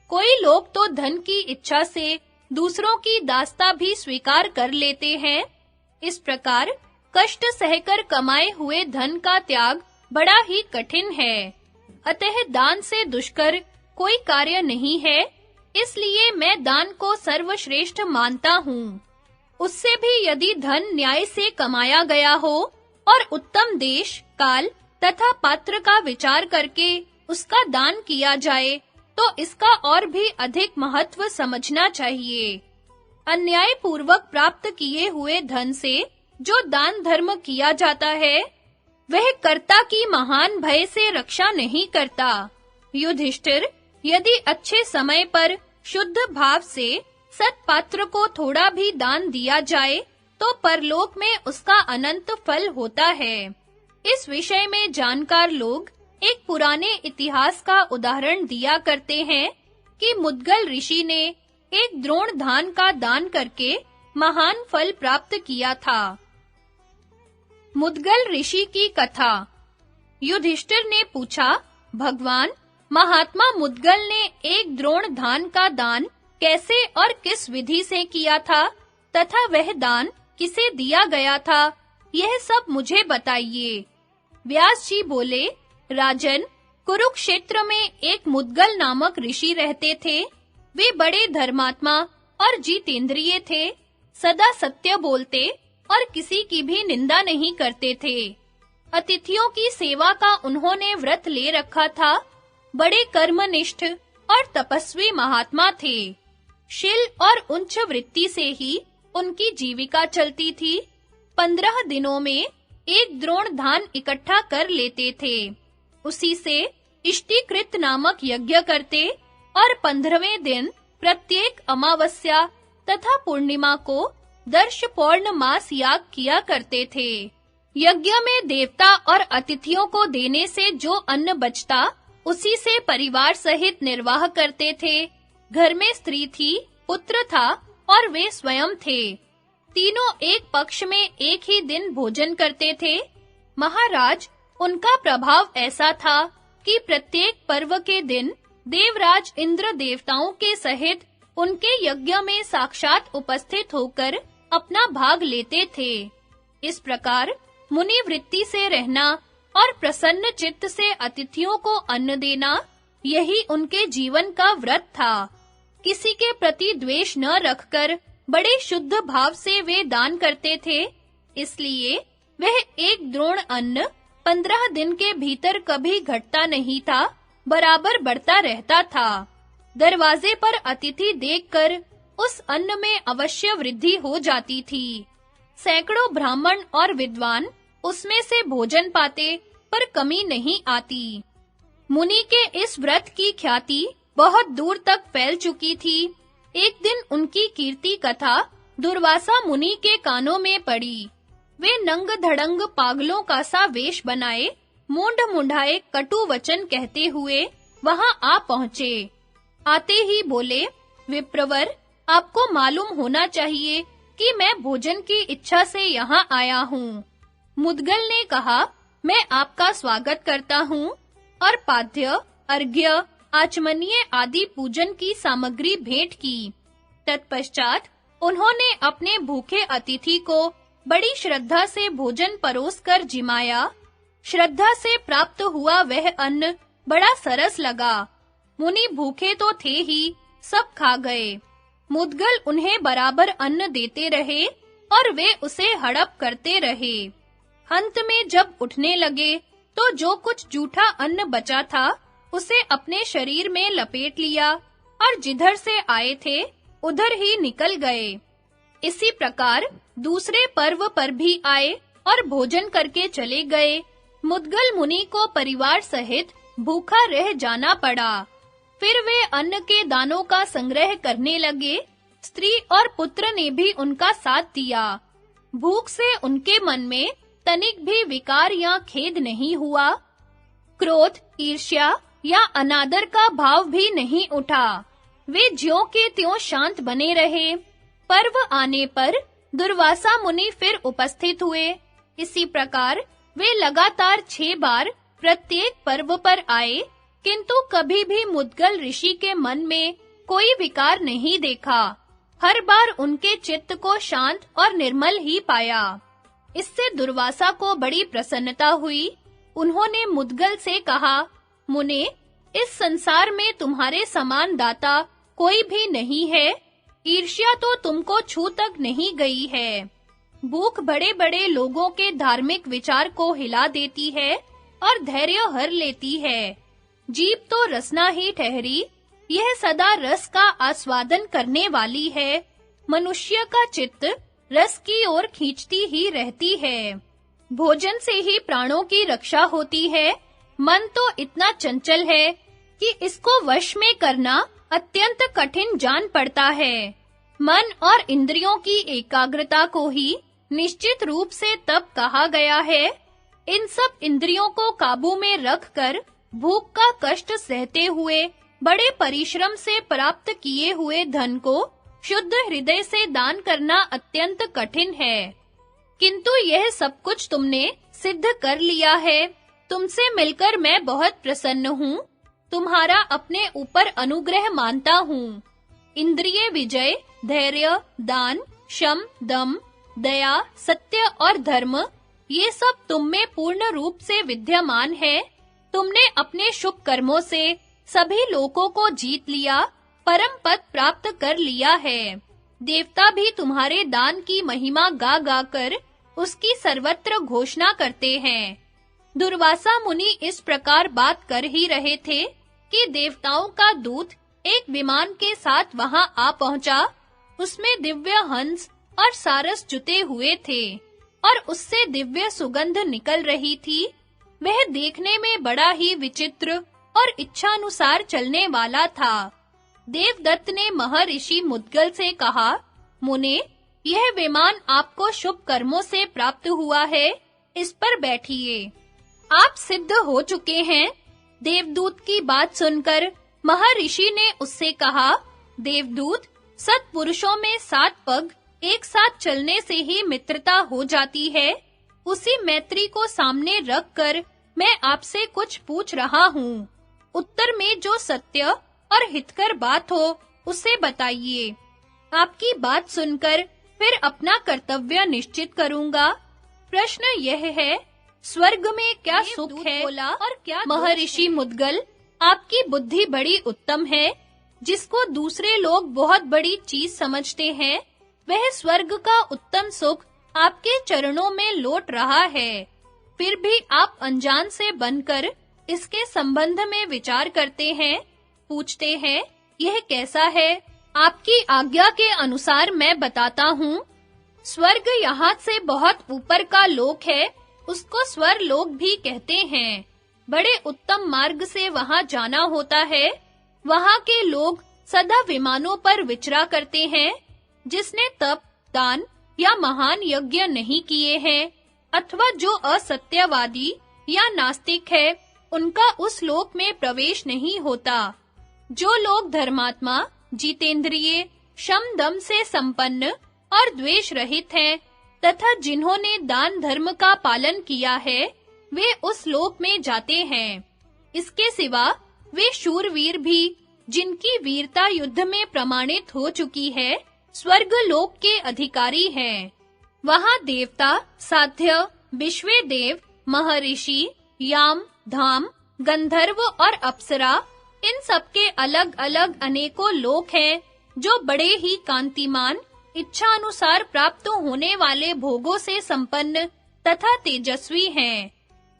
कोई लोग तो धन की इच्छा से दूसरों की दास्ता भी स्वीकार कर लेते हैं। इस प्रकार कष्ट सहकर कमाए हुए धन का त्याग बड़ा ही कठिन है। अतः दान से दुष्कर कोई कार्य नहीं है, इसलिए मैं दान को सर्वश्रेष्ठ मानता हूँ। उससे भी यदि धन न्याय से कमाया गया हो और उत्तम देश, काल तथा पात्र का विचार करके उसका दान किया जाए, तो इसका और भी अधिक महत्व समझना चाहिए। अन्याय पूर्वक प्राप्त किए हुए धन से जो दान धर्म किया जाता है, वह कर्ता की महान भय से रक्षा नहीं करता। युधिष्ठिर, यदि अच्छे समय पर शुद्ध भाव से सत्पात्र को थोड़ा भी दान दिया जाए, तो परलोक में उसका अनंत फल होता है। इस विषय में जानकार लोग एक पुराने इतिहास का उदाहरण दिया करते हैं कि मुद्गल ऋषि ने एक द्रोण धान का दान करके महान फल प्राप्त किया था। मुद्गल ऋषि की कथा। युधिष्ठिर ने पूछा, भगवान, महात्मा मुद्गल ने एक द्रोण धान का दान कैसे और किस विधि से किया था तथा वह दान किसे दिया गया था, यह सब मुझे बताइए। व्यास जी बोले, राजन, कुरुक्षेत्र में एक मुद्गल नामक ऋषि रहते थे। वे बड़े धर्मात्मा और जितेंद्रिय थे, सदा सत्य बोलते और किसी की भी निंदा नहीं करते थे। अतिथियों की सेवा का उन्होंने व्रत ले रखा था। बड़े कर्मनिष्ठ और तपस्वी महात्मा थे। शील और उच्च वृत्ति से ही उनकी जीविका चलती थी। 15 दिनों में एक द्रोण धान इकट्ठा कर लेते थे। उसी से इष्टिकृत नामक यज्ञ करते और 15वें दिन प्रत्येक अमावस्या तथा पूर्णिमा को दर्श पौर्णमास याग किया करते थे। यज्ञ में देवता और अतिथियों को देने से जो अन्न बचता, उसी से परिवार सहित निर्वाह करते थे। घर में स्त्री थी, पुत्र था और वे स्वयं थे। तीनों एक पक्ष में एक ही दिन भोजन करते थे। महाराज, उनका प्रभाव ऐसा था कि प्रत्येक पर्व के दिन देवराज इंद्र देवताओं के सहित उनके यज्ञ में साक्षात उपस्थित होकर अपना भाग लेते थे। इस प्रकार मुनि वृत्ति से रहना और प्रसन्न चित्त से अतिथियों को अन्न देना, यही उनके जीवन का व्रत था। किसी के प्रति द्वेष न रखकर बड़े शुद्ध भाव से वे दान करते थे। इसलिए वह एक द्रोण अन्न 15 दिन के भीतर कभी घटता नहीं था, बराबर बढ़ता रहता था। दरवाजे पर अतिथि देखकर उस अन्न में अवश्य वृद्धि हो जाती थी। सैकड़ों ब्राह्मण और विद्वान उसमें से भोजन पाते, पर कमी नहीं आती। मुनि के इस व्रत की ख्याति बहुत दूर तक फैल चुकी थी। एक दिन उनकी कीर्ति कथा दुर्वासा मुनि के कानों में पड़ी। वे नंग-धड़ंग पागलों का सा वेश बनाए, मूंढ-मुंढाए कटु वचन कहते हुए वहां आ पहुंचे। आते ही बोले, विप्रवर, आपको मालूम होना चाहिए कि मैं भोजन की इच्छा से यहाँ आया हूँ। मुद्गल ने कहा, मैं आपका स्वागत करता हूँ और पाद्य, अर्घ्य, आचमनीय आदि पूजन की सामग्री भेंट की। तत्पश्चात उन्होंने अपने भूखे अतिथि को बड़ी श्रद्धा से भोजन परोसकर जिमाया। श्रद्धा से प्राप्त हुआ वह अन्न बड़ा सरस लगा। मुनि भूखे तो थे ही, सब खा गए। मुद्गल उन्हें बराबर अन्न देते रहे और वे उसे हड़प करते रहे। अंत में जब उठने लगे, तो जो कुछ जूठा अन्न बचा था, उसे अपने शरीर में लपेट लिया और जिधर से आए थे, उधर ही निकल गए। इसी प्रकार दूसरे पर्व पर भी आए और भोजन करके चले गए। मुद्गल मुनि को परिवार सहित भूखा रह जाना पड़ा। फिर वे अन्न के दानों का संग्रह करने लगे। स्त्री और पुत्र ने भी उनका साथ दिया। भूख से उनके मन में तनिक भी विकार या खेद नहीं हुआ। क्रोध, ईर्ष्या या अनादर का भाव भी नहीं उठा। वे ज्यों के त्यों शांत बने रहे। पर्व आने पर दुर्वासा मुनि फिर उपस्थित हुए। इसी प्रकार वे लगातार 6 बार प्रत्येक पर्व पर आए, किंतु कभी भी मुद्गल ऋषि के मन में कोई विकार नहीं देखा। हर बार उनके चित्त को शांत और निर्मल ही पाया। इससे दुर्वासा को बड़ी प्रसन्नता हुई। उन्होंने मुद्गल से कहा, मुने, इस संसार में तुम्हारे समान दाता कोई भी नहीं है। ईर्ष्या तो तुमको छू तक नहीं गई है। भूख बड़े-बड़े लोगों के धार्मिक विचार को हिला देती है और धैर्य हर लेती है। जीभ तो रसना ही ठहरी, यह सदा रस का आस्वादन करने वाली है। मनुष्य का चित्त रस की ओर खींचती ही रहती है। भोजन से ही प्राणों की रक्षा होती है। मन तो इतना चंचल है कि इसको वश में करना अत्यंत कठिन जान पड़ता है। मन और इंद्रियों की एकाग्रता को ही निश्चित रूप से तप कहा गया है। इन सब इंद्रियों को काबू में रखकर भूख का कष्ट सहते हुए बड़े परिश्रम से प्राप्त किए हुए धन को शुद्ध हृदय से दान करना अत्यंत कठिन है। किंतु यह सब कुछ तुमने सिद्ध कर लिया है। तुमसे मिलकर मैं बहुत प्रसन्न हूँ। तुम्हारा अपने ऊपर अनुग्रह मानता हूँ। इंद्रिय विजय, धैर्य, दान, शम, दम, दया, सत्य और धर्म, ये सब तुम में पूर्ण रूप से विद्यमान है। तुमने अपने शुभ कर्मों से सभी लोकों को जीत लिया, परम पद प्राप्त कर लिया है। देवता भी तुम्हारे दान की महिमा गा कर उसकी सर्वत्र घोषणा करते हैं। दुर्वासा मुनि इस प्रकार बात कर ही रहे थे कि देवताओं का दूत एक विमान के साथ वहां आ पहुंचा। उसमें दिव्य हंस और सारस जुते हुए थे और उससे दिव्य सुगंध निकल रही थी। वह देखने में बड़ा ही विचित्र और इच्छानुसार चलने वाला था। देवदत्त ने महर्षि मुद्गल से कहा, मुने, यह विमान आपको शुभ कर्मों से प्राप्त हुआ है। इस पर बैठिए। आप सिद्ध हो चुके हैं। देवदूत की बात सुनकर महर्षि ने उससे कहा, देवदूत, सत्पुरुषों में 7 पग एक साथ चलने से ही मित्रता हो जाती है। उसी मैत्री को सामने रखकर मैं आपसे कुछ पूछ रहा हूँ। उत्तर में जो सत्य और हितकर बात हो उसे बताइए। आपकी बात सुनकर फिर अपना कर्तव्य निश्चित करूंगा। प्रश्न यह है, स्वर्ग में क्या सुख है और क्या महर्षि मुद्गल, आपकी बुद्धि बड़ी उत्तम है। जिसको दूसरे लोग बहुत बड़ी चीज समझते हैं, वह स्वर्ग का उत्तम सुख आपके चरणों में लौट रहा है। फिर भी आप अनजान से बनकर इसके संबंध में विचार करते हैं, पूछते हैं, यह कैसा है? आपकी आज्ञा के अनुसार मैं बताता हूँ। स्वर्ग यहाँ से बहुत ऊपर का लोक है, उसको स्वर्लोक भी कहते हैं। बड़े उत्तम मार्ग से वहाँ जाना होता है। वहाँ के लोग सदा विमानों पर विचरा करते हैं। जिसने तप, दान या महान यज्ञ नहीं किए हैं, अथवा जो असत्यवादी या नास्तिक है, उनका उस लोक में प्रवेश नहीं होता। जो लोग धर्मात्मा, जितेंद्रिय, शम दम से संपन्न और द्वेष रहित हैं, तथा जिन्होंने दान धर्म का पालन किया है, वे उस लोक में जाते हैं। इसके सिवा वे शूरवीर भी, जिनकी वीरता युद्ध में प्रमाणित हो चुकी है, स्वर्ग लोक के अधिकारी हैं। वहाँ देवता, साध्य, विश्वे देव, महर्षि, याम, धाम, गंधर्व और अप्सरा, इन सबके अलग-अलग अनेकों लोक हैं, जो बड़े ही कांतिमान, इच्छा अनुसार प्राप्त होने वाले भोगों से संपन्न तथा तेजस्वी हैं।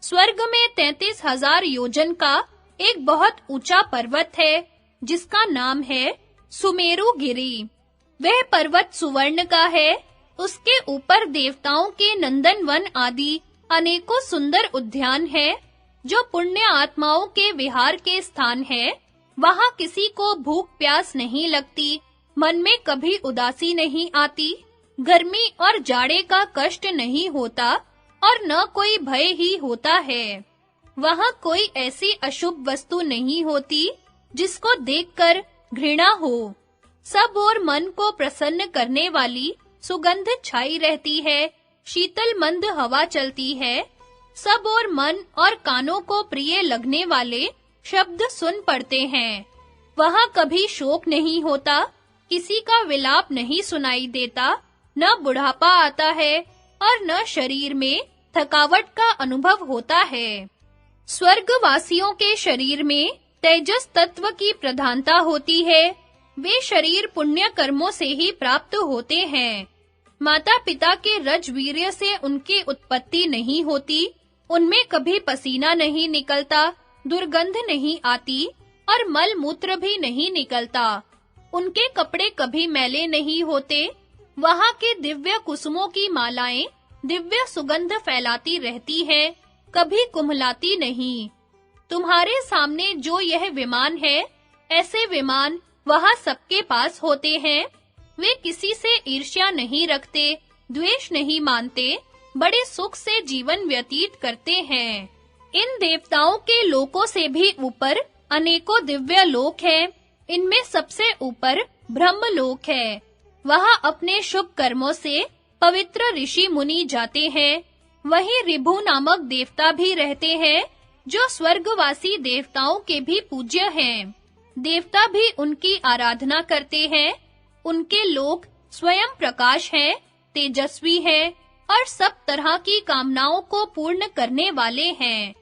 स्वर्ग में 33,000 योजन का एक बहुत ऊंचा पर्वत है, जिसका नाम है सुमेरु गिरी। वह पर्वत सुवर्ण का है। उसके ऊपर देवताओं के नंदन वन आदि अनेकों सुंदर उद्यान हैं, जो पुण्य आत्माओं के विहार के स्थान है। वहाँ किसी को भूख प्यास नहीं लगती, मन में कभी उदासी नहीं आती, गर्मी और जाड़े का कष्ट नहीं होता और न कोई भय ही होता है। वहाँ कोई ऐसी अशुभ वस्तु नहीं होती जिसको देखकर घृणा हो। सब और मन को प्रसन्न करने वाली सुगंध छाई रहती है, शीतल मंद हवा चलती है। सब और मन और कानों को प्रिय लगने वाले शब्द सुन पड़ते हैं। वहाँ कभी शोक नहीं होता, किसी का विलाप नहीं सुनाई देता, न बुढ़ापा आता है और न शरीर में थकावट का अनुभव होता है। स्वर्गवासियों के शरीर में तेजस तत्व की प्रधानता होती है। वे शरीर पुण्य कर्मों से ही प्राप्त होते हैं। माता-पिता के रजवीर्य से उनकी उत्पत्ति नहीं होती, उनमें कभी पसीना नहीं निकलता, दुर्गंध नहीं आती और मल मूत्र भी नहीं निकलता। उनके कपड़े कभी मैले नहीं होते। वहां के दिव्य कुसुमों की मालाएं दिव्य सुगंध फैलाती रहती हैं, कभी कुम्हलाती नहीं। तुम्हारे सामने जो यह विमान है, ऐसे विमान वहां सबके पास होते हैं। वे किसी से ईर्ष्या नहीं रखते, द्वेष नहीं मानते, बड़े सुख से जीवन व्यतीत करते हैं। इन देवताओं के लोकों से भी ऊपर अनेकों दिव्य लोक हैं। इनमें सबसे ऊपर ब्रह्मलोक है। वहां अपने शुभ कर्मों से पवित्र ऋषि मुनि जाते हैं। वहीं ऋभु नामक देवता भी रहते हैं, जो स्वर्गवासी देवताओं के भी पूज्य हैं। देवता भी उनकी आराधना करते हैं। उनके लोक स्वयं प्रकाश हैं, तेजस्वी हैं और सब तरह की कामनाओं को पूर्ण करने वाले हैं।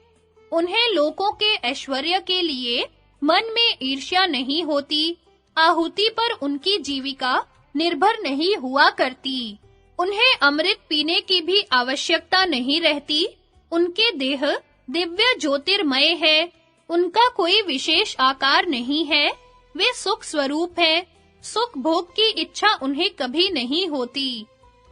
उन्हें लोकों के ऐश्वर्य के लिए मन में ईर्ष्या नहीं होती। आहुति पर उनकी जीविका निर्भर नहीं हुआ करती। उन्हें अमृत पीने की भी आवश्यकता नहीं रहती। उनके देह दिव्य ज्योतिर्मय है। उनका कोई विशेष आकार नहीं है। वे सुख स्वरूप हैं। सुख भोग की इच्छा उन्हें कभी नहीं होती।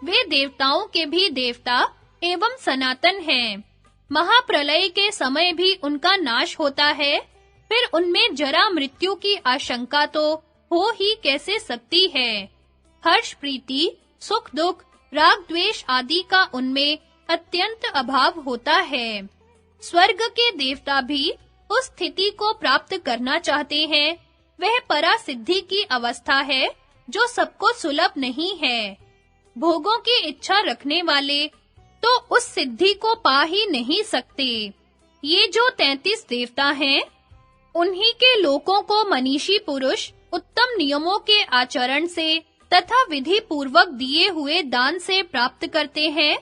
वे देवताओं के भी देवता एवं सनातन हैं। महाप्रलय के समय भी उनका नाश होता है। फिर उनमें जरा मृत्यु की आशंका तो हो ही कैसे सकती है। हर्ष प्रीति, सुख दुख, राग द्वेष आदि का उनमें अत्यंत अभाव होता है। स्वर्ग के देवता भी उस स्थिति को प्राप्त करना चाहते हैं। वह परासिद्धि की अवस्था है जो सबको सुलभ नहीं है। भोगों की इच्छा रखने वाले तो उस सिद्धि को पा ही नहीं सकते। ये जो 33 देवता हैं, उन्हीं के लोकों को मनीषी पुरुष उत्तम नियमों के आचरण से तथा विधि पूर्वक दिए हुए दान से प्राप्त करते हैं।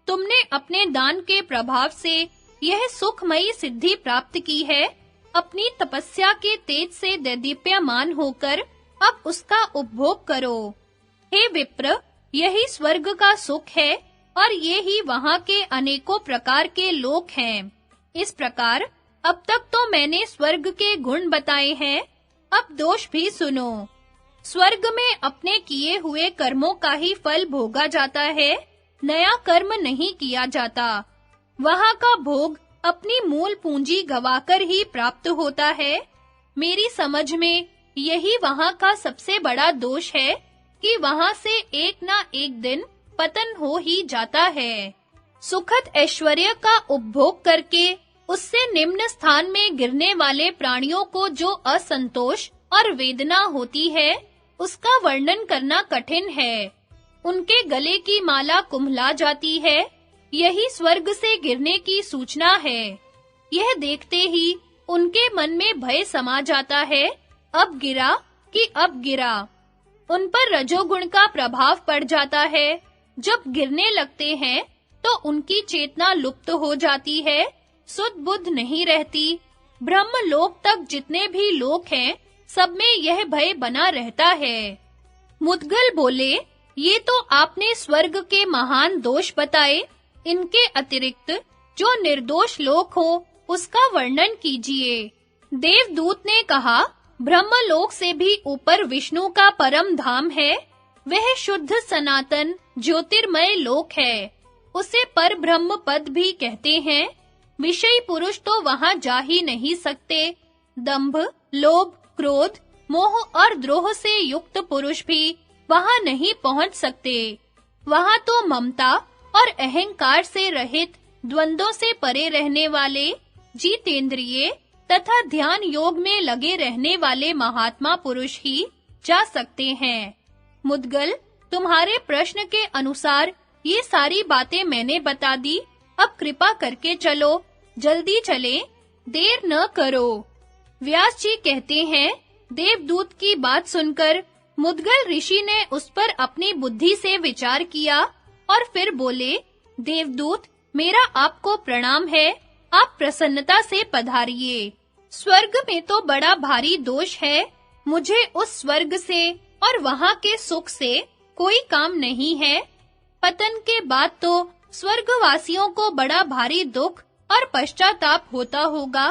तुमने अपने दान के प्रभाव से यह सुखमयी सिद्धि प्राप्त की है। अपनी तपस्या के तेज से दैदीप्यमान होकर अब उसका उपभोग करो। हे विप्र, यही स्वर्ग का सुख है और ये ही वहां के अनेकों प्रकार के लोक हैं। इस प्रकार अब तक तो मैंने स्वर्ग के गुण बताए हैं, अब दोष भी सुनो। स्वर्ग में अपने किए हुए कर्मों का ही फल भोगा जाता है, नया कर्म नहीं किया जाता। वहां का भोग अपनी मूल पूंजी गवाकर ही प्राप्त होता है। मेरी समझ में यही वहां का सबसे बड़ा दोष है कि वहां से एक ना एक दिन पतन हो ही जाता है। सुखद ऐश्वर्य का उपभोग करके उससे निम्न स्थान में गिरने वाले प्राणियों को जो असंतोष और वेदना होती है, उसका वर्णन करना कठिन है। उनके गले की माला कुम्हला जाती है, यही स्वर्ग से गिरने की सूचना है। यह देखते ही उनके मन में भय समा जाता है, अब गिरा कि अब गिरा। उन पर रजोगुण का प्रभाव पड़ जाता है। जब गिरने लगते हैं तो उनकी चेतना लुप्त हो जाती है, सुध बुध नहीं रहती। ब्रह्मलोक तक जितने भी लोक हैं, सब में यह भय बना रहता है। मुद्गल बोले, ये तो आपने स्वर्ग के महान दोष बताए। इनके अतिरिक्त जो निर्दोष लोक हो, उसका वर्णन कीजिए। देवदूत ने कहा, ब्रह्मलोक से भी ऊपर विष्णु का परम धाम है। वह शुद्ध सनातन ज्योतिर्मय लोक है। उसे परब्रह्म पद भी कहते हैं। विषयी पुरुष तो वहां जा ही नहीं सकते। दंभ, लोभ, क्रोध, मोह और द्रोह से युक्त पुरुष भी वहां नहीं पहुंच सकते। वहां तो ममता और अहंकार से रहित, द्वंद्वों से परे रहने वाले, जितेंद्रिय तथा ध्यान योग में लगे रहने वाले महात्मा पुरुष ही जा सकते हैं। मुद्गल, तुम्हारे प्रश्न के अनुसार ये सारी बातें मैंने बता दी। अब कृपा करके चलो, जल्दी चलें, देर न करो। व्यास जी कहते हैं, देवदूत की बात सुनकर मुद्गल ऋषि ने उस पर अपनी बुद्धि से विचार किया और फिर बोले, देवदूत, मेरा आपको प्रणाम है, आप प्रसन्नता से पधारिए। स्वर्ग में तो बड़ा भारी दोष है, मुझे उस स्वर्ग से और वहां के सुख से कोई काम नहीं है। पतन के बाद तो स्वर्गवासियों को बड़ा भारी दुख और पश्चाताप होता होगा,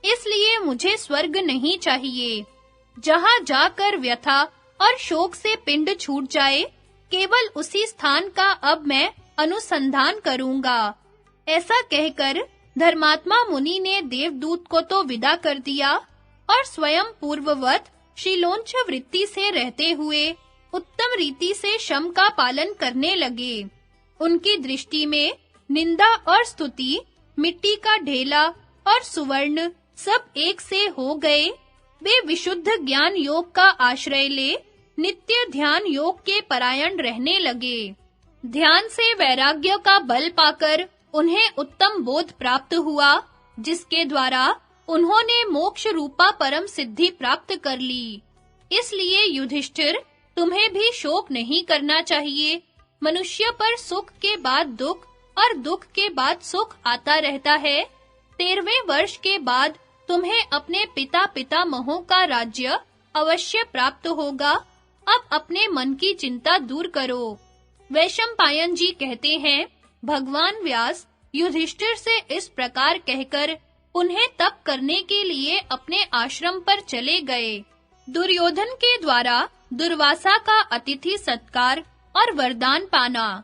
इसलिए मुझे स्वर्ग नहीं चाहिए। जहां जाकर व्यथा और शोक से पिंड छूट जाए, केवल उसी स्थान का अब मैं अनुसंधान करूंगा। ऐसा कहकर धर्मात्मा मुनि ने देवदूत को तो विदा कर दिया और स्वयं पूर्ववत शीलोंच वृत्ति से रहते हुए उत्तम रीति से शम का पालन करने लगे। उनकी दृष्टि में निंदा और स्तुति, मिट्टी का ढेला और सुवर्ण सब एक से हो गए। वे विशुद्ध ज्ञान योग का आश्रय ले नित्य ध्यान योग के परायण रहने लगे। ध्यान से वैराग्य का बल पाकर उन्हें उत्तम बोध प्राप्त हुआ, जिसके द्वारा उन्होंने मोक्ष रूपा परम सिद्धि प्राप्त कर ली। इसलिए युधिष्ठिर, तुम्हें भी शोक नहीं करना चाहिए। मनुष्य पर सुख के बाद दुख और दुख के बाद सुख आता रहता है। 13वें वर्ष के बाद तुम्हें अपने पिता पितामहों का राज्य अवश्य प्राप्त होगा। अब अपने मन की चिंता दूर करो। वैशंपायन जी कहते हैं, भगवान व्यास युधिष्ठिर से इस प्रकार कहकर उन्हें तप करने के लिए अपने आश्रम पर चले गए। दुर्योधन के द्वारा दुर्वासा का अतिथि सत्कार और वरदान पाना।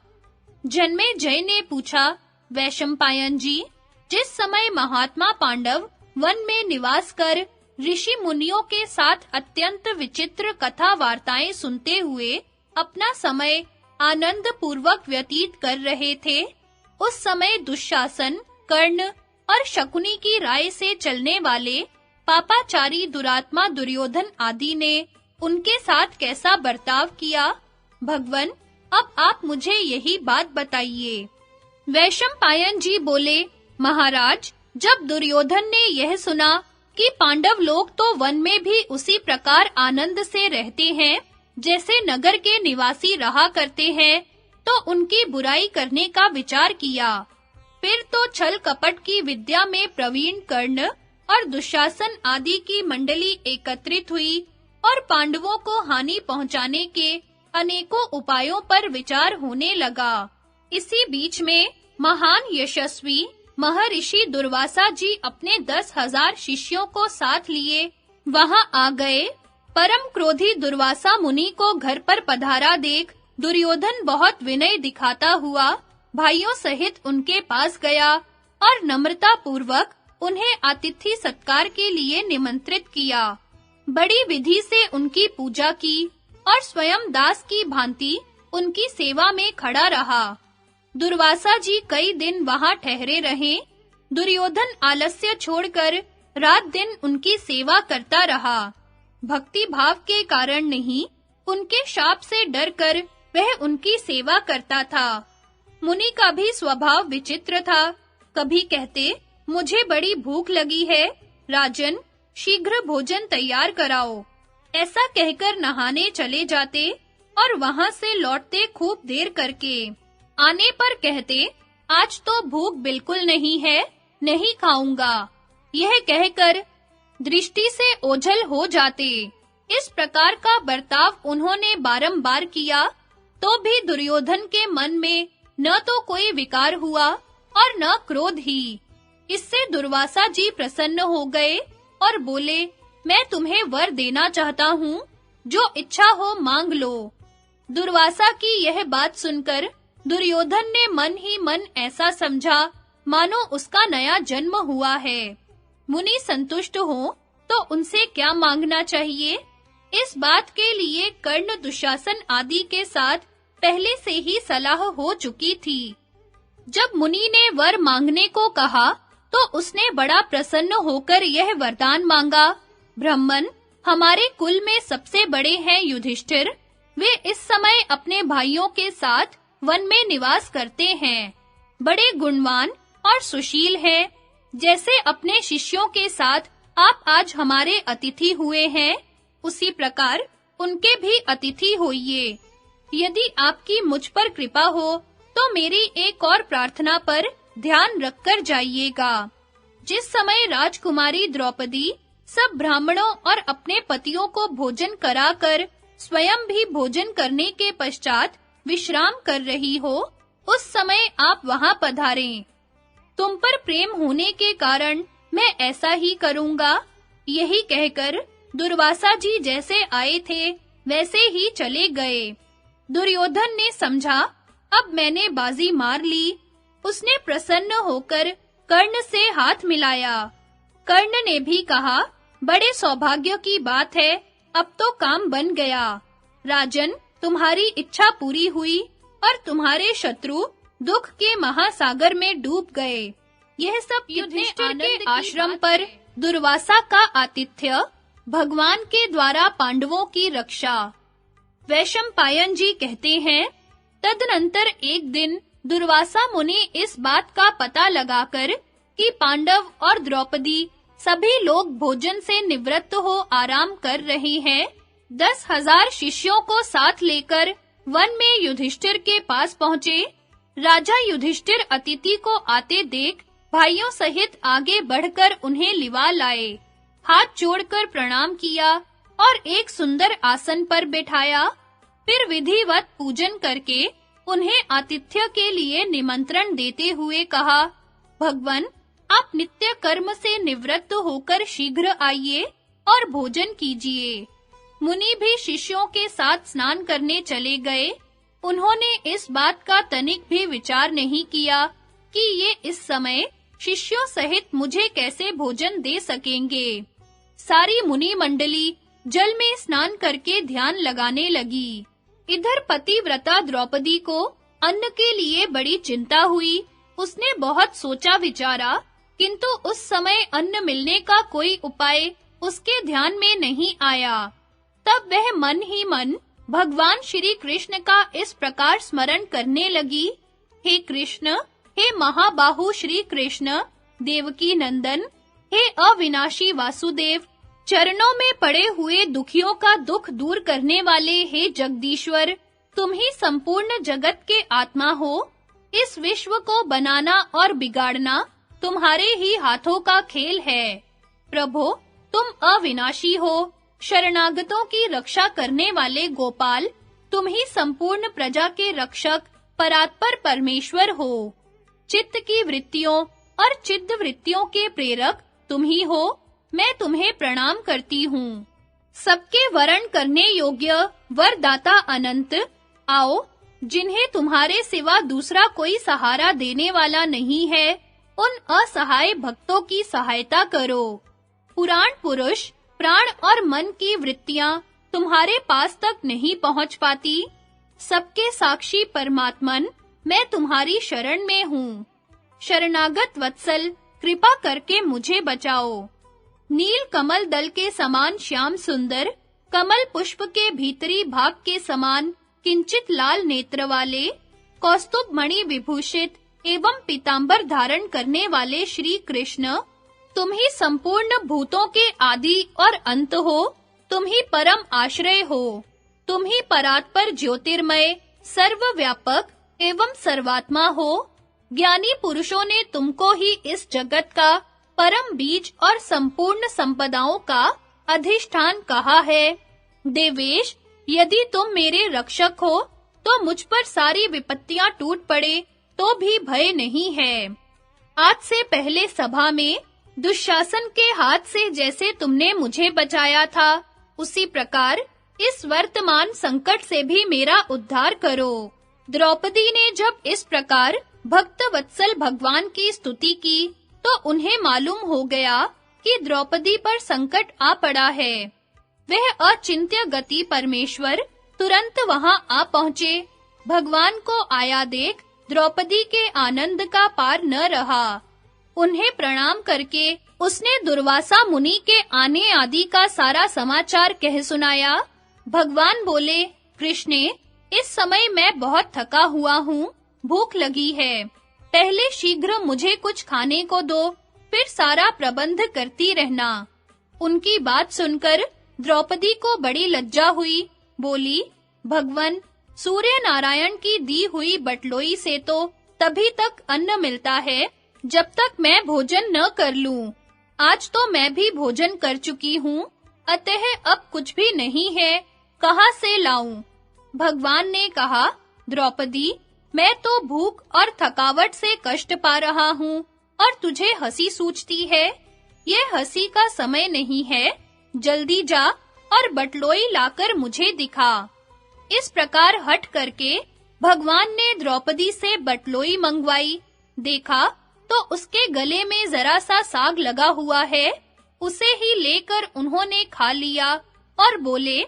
जन्मेजय ने पूछा, वैशंपायन जी, जिस समय महात्मा पांडव वन में निवास कर ऋषि मुनियों के साथ अत्यंत विचित्र कथा वार्ताएं सुनते हुए अपना समय आनंद पूर्वक व्यतीत कर रहे थे, उस समय दुशासन, कर्ण और शकुनी की राय से चलने वाले पापाचारी दुरात्मा दुर्योधन आदि ने उनके साथ कैसा बर्ताव किया? भगवन, अब आप मुझे यही बात बताइए। वैशंपायन जी बोले, महाराज, जब दुर्योधन ने यह सुना कि पांडव लोग तो वन में भी उसी प्रकार आनंद से रहते हैं जैसे नगर के निवासी रहा करते हैं, तो उनकी बुराई करने का विचार किया। फिर तो छल कपट की विद्या में प्रवीण कर्ण और दुशासन आदि की मंडली एकत्रित हुई और पांडवों को हानि पहुंचाने के अनेकों उपायों पर विचार होने लगा। इसी बीच में महान यशस्वी महर्षि दुर्वासा जी अपने 10,000 शिष्यों को साथ लिए वहां आ गए। परम क्रोधी दुर्वासा मुनि को घर पर पधारा देख दुर्योधन बहुत विनय दिखाता हुआ भाइयों सहित उनके पास गया और नम्रता पूर्वक उन्हें आतिथ्य सत्कार के लिए निमंत्रित किया। बड़ी विधि से उनकी पूजा की और स्वयं दास की भांति उनकी सेवा में खड़ा रहा। दुर्वासा जी कई दिन वहां ठहरे रहे। दुर्योधन आलस्य छोड़कर रात दिन उनकी सेवा करता रहा। भक्ति भाव के कारण नहीं, उनके शाप से डरकर वह उनकी सेवा करता था। मुनि का भी स्वभाव विचित्र था। कभी कहते, मुझे बड़ी भूख लगी है, राजन, शीघ्र भोजन तैयार कराओ। ऐसा कहकर नहाने चले जाते और वहां से लौटते खूब देर करके। आने पर कहते, आज तो भूख बिल्कुल नहीं है, नहीं खाऊंगा। यह कहकर दृष्टि से ओझल हो जाते। इस प्रकार का बर्ताव उन्होंने बारंबार किया, तो भी दुर्योधन के मन में न तो कोई विकार हुआ और न क्रोध ही। इससे दुर्वासा जी प्रसन्न हो गए और बोले, मैं तुम्हें वर देना चाहता हूँ, जो इच्छा हो मांग लो। दुर्वासा की यह बात सुनकर दुर्योधन ने मन ही मन ऐसा समझा मानो उसका नया जन्म हुआ है। मुनि संतुष्ट हो तो उनसे क्या मांगना चाहिए? इस बात के लिए कर्ण, दुशासन आदि के साथ पहले से ही सलाह हो चुकी थी। जब मुनि ने वर मांगने को कहा तो उसने बड़ा प्रसन्न होकर यह वरदान मांगा, ब्राह्मण, हमारे कुल में सबसे बड़े हैं युधिष्ठिर। वे इस समय अपने भाइयों के साथ वन में निवास करते हैं। बड़े गुणवान और सुशील हैं। जैसे अपने शिष्यों के साथ आप आज हमारे अतिथि हुए हैं, उसी प्रकार उनके भी अतिथि होइए। यदि आपकी मुझ पर कृपा हो तो मेरी एक और प्रार्थना पर ध्यान रखकर जाइएगा। जिस समय राजकुमारी द्रौपदी सब ब्राह्मणों और अपने पतियों को भोजन कराकर स्वयं भी भोजन करने के पश्चात विश्राम कर रही हो, उस समय आप वहां पधारें। तुम पर प्रेम होने के कारण मैं ऐसा ही करूंगा। यही कहकर दुर्वासा जी जैसे आए थे वैसे ही चले गए। दुर्योधन ने समझा, अब मैंने बाजी मार ली। उसने प्रसन्न होकर कर्ण से हाथ मिलाया। कर्ण ने भी कहा, बड़े सौभाग्य की बात है, अब तो काम बन गया। राजन, तुम्हारी इच्छा पूरी हुई और तुम्हारे शत्रु दुख के महासागर में डूब गए। यह सब युधिष्ठिर के आश्रम पर दुर्वासा का आतिथ्य, भगवान के द्वारा पांडवों की रक्षा। वैशंपायन जी कहते हैं, तदनंतर एक दिन दुर्वासा मुनि इस बात का पता लगाकर कि पांडव और द्रौपदी सभी लोग भोजन से निवृत्त हो आराम कर रहे हैं, 10,000 शिष्यों को साथ लेकर वन में युधिष्ठिर के पास पहुंचे। राजा युधिष्ठिर अतिथि को आते देख भाइयों सहित आगे बढ़कर उन्हें लिवा लाए, हाथ जोड़कर प्रणाम किया और एक सुंदर आसन पर बिठाया। फिर विधिवत पूजन करके उन्हें आतिथ्य के लिए निमंत्रण देते हुए कहा, भगवन, आप नित्य कर्म से निवृत्त होकर शीघ्र आइए और भोजन कीजिए। मुनि भी शिष्यों के साथ स्नान करने चले गए। उन्होंने इस बात का तनिक भी विचार नहीं किया कि ये इस समय शिष्यों सहित मुझे कैसे भोजन दे सकेंगे। सारी मुनि मंडली जल में स्नान करके ध्यान लगाने लगी। इधर पतिव्रता द्रौपदी को अन्न के लिए बड़ी चिंता हुई। उसने बहुत सोचा विचारा, किंतु उस समय अन्न मिलने का कोई उपाय उसके ध्यान में नहीं आया। तब वह मन ही मन भगवान श्री कृष्ण का इस प्रकार स्मरण करने लगी, हे कृष्ण, हे महाबाहु श्री कृष्ण, देवकी नंदन, हे अविनाशी वासुदेव, चरणों में पड़े हुए दुखियों का दुख दूर करने वाले हे जगदीश्वर, तुम ही संपूर्ण जगत के आत्मा हो। इस विश्व को बनाना और बिगाड़ना तुम्हारे ही हाथों का खेल है। प्रभो, तुम अविनाशी हो, शरणागतों की रक्षा करने वाले गोपाल, तुम ही संपूर्ण प्रजा के रक्षक, परात्पर परमेश्वर हो। चित्त की वृत्तियों और चित्त वृत्तियों के प्रेरक तुम ही हो। मैं तुम्हें प्रणाम करती हूँ। सबके वरण करने योग्य वरदाता अनंत, आओ, जिन्हें तुम्हारे सिवा दूसरा कोई सहारा देने वाला नहीं है, उन असहाय भक्तों की सहायता करो। पुराण पुरुष, प्राण और मन की वृत्तियां तुम्हारे पास तक नहीं पहुंच पाती। सबके साक्षी परमात्मन, मैं तुम्हारी शरण में हूँ। शरणागत वत्सल, कृपा करके मुझे बचाओ। नील कमल दल के समान श्याम सुंदर, कमल पुष्प के भीतरी भाग के समान किंचित लाल नेत्र वाले, कौस्तुभ मणि विभूषित एवं पीतांबर धारण करने वाले श्री कृष्ण, तुम ही संपूर्ण भूतों के आदि और अंत हो। तुम ही परम आश्रय हो। तुम ही परात्पर ज्योतिर्मय, सर्वव्यापक एवं सर्वात्मा हो। ज्ञानी पुरुषों ने तुमको ही इस जगत का परम बीज और संपूर्ण संपदाओं का अधिष्ठान कहा है। देवेश, यदि तुम मेरे रक्षक हो तो मुझ पर सारी विपत्तियां टूट पड़े तो भी भय नहीं है। आज से पहले सभा में दुशासन के हाथ से जैसे तुमने मुझे बचाया था, उसी प्रकार इस वर्तमान संकट से भी मेरा उद्धार करो। द्रौपदी ने जब इस प्रकार भक्त वत्सल भगवान की स्तुति की तो उन्हें मालूम हो गया कि द्रौपदी पर संकट आ पड़ा है। वह अचिंत्य गति परमेश्वर तुरंत वहां आ पहुंचे। भगवान को आया देख द्रौपदी के आनंद का पार न रहा। उन्हें प्रणाम करके उसने दुर्वासा मुनि के आने आदि का सारा समाचार कह सुनाया। भगवान बोले, कृष्णे, इस समय मैं बहुत थका हुआ हूँ, भूख लगी है। पहले शीघ्र मुझे कुछ खाने को दो, फिर सारा प्रबंध करती रहना। उनकी बात सुनकर द्रौपदी को बड़ी लज्जा हुई, बोली, भगवन, सूर्य नारायण की दी हुई बटलोई से तो तभी तक अन्न मिलता है जब तक मैं भोजन न कर लूं। आज तो मैं भी भोजन कर चुकी हूँ, अतः अब कुछ भी नहीं है, कहाँ से लाऊं? भगवान ने कहा, द्रौपदी, मैं तो भूख और थकावट से कष्ट पा रहा हूँ और तुझे हंसी सूझती है। यह हंसी का समय नहीं है, जल्दी जा और बटलोई लाकर मुझे दिखा। इस प्रकार हठ करके भगवान ने द्रौपदी से बटलोई मंगवाई। देखा तो उसके गले में जरा सा साग लगा हुआ है, उसे ही लेकर उन्होंने खा लिया और बोले,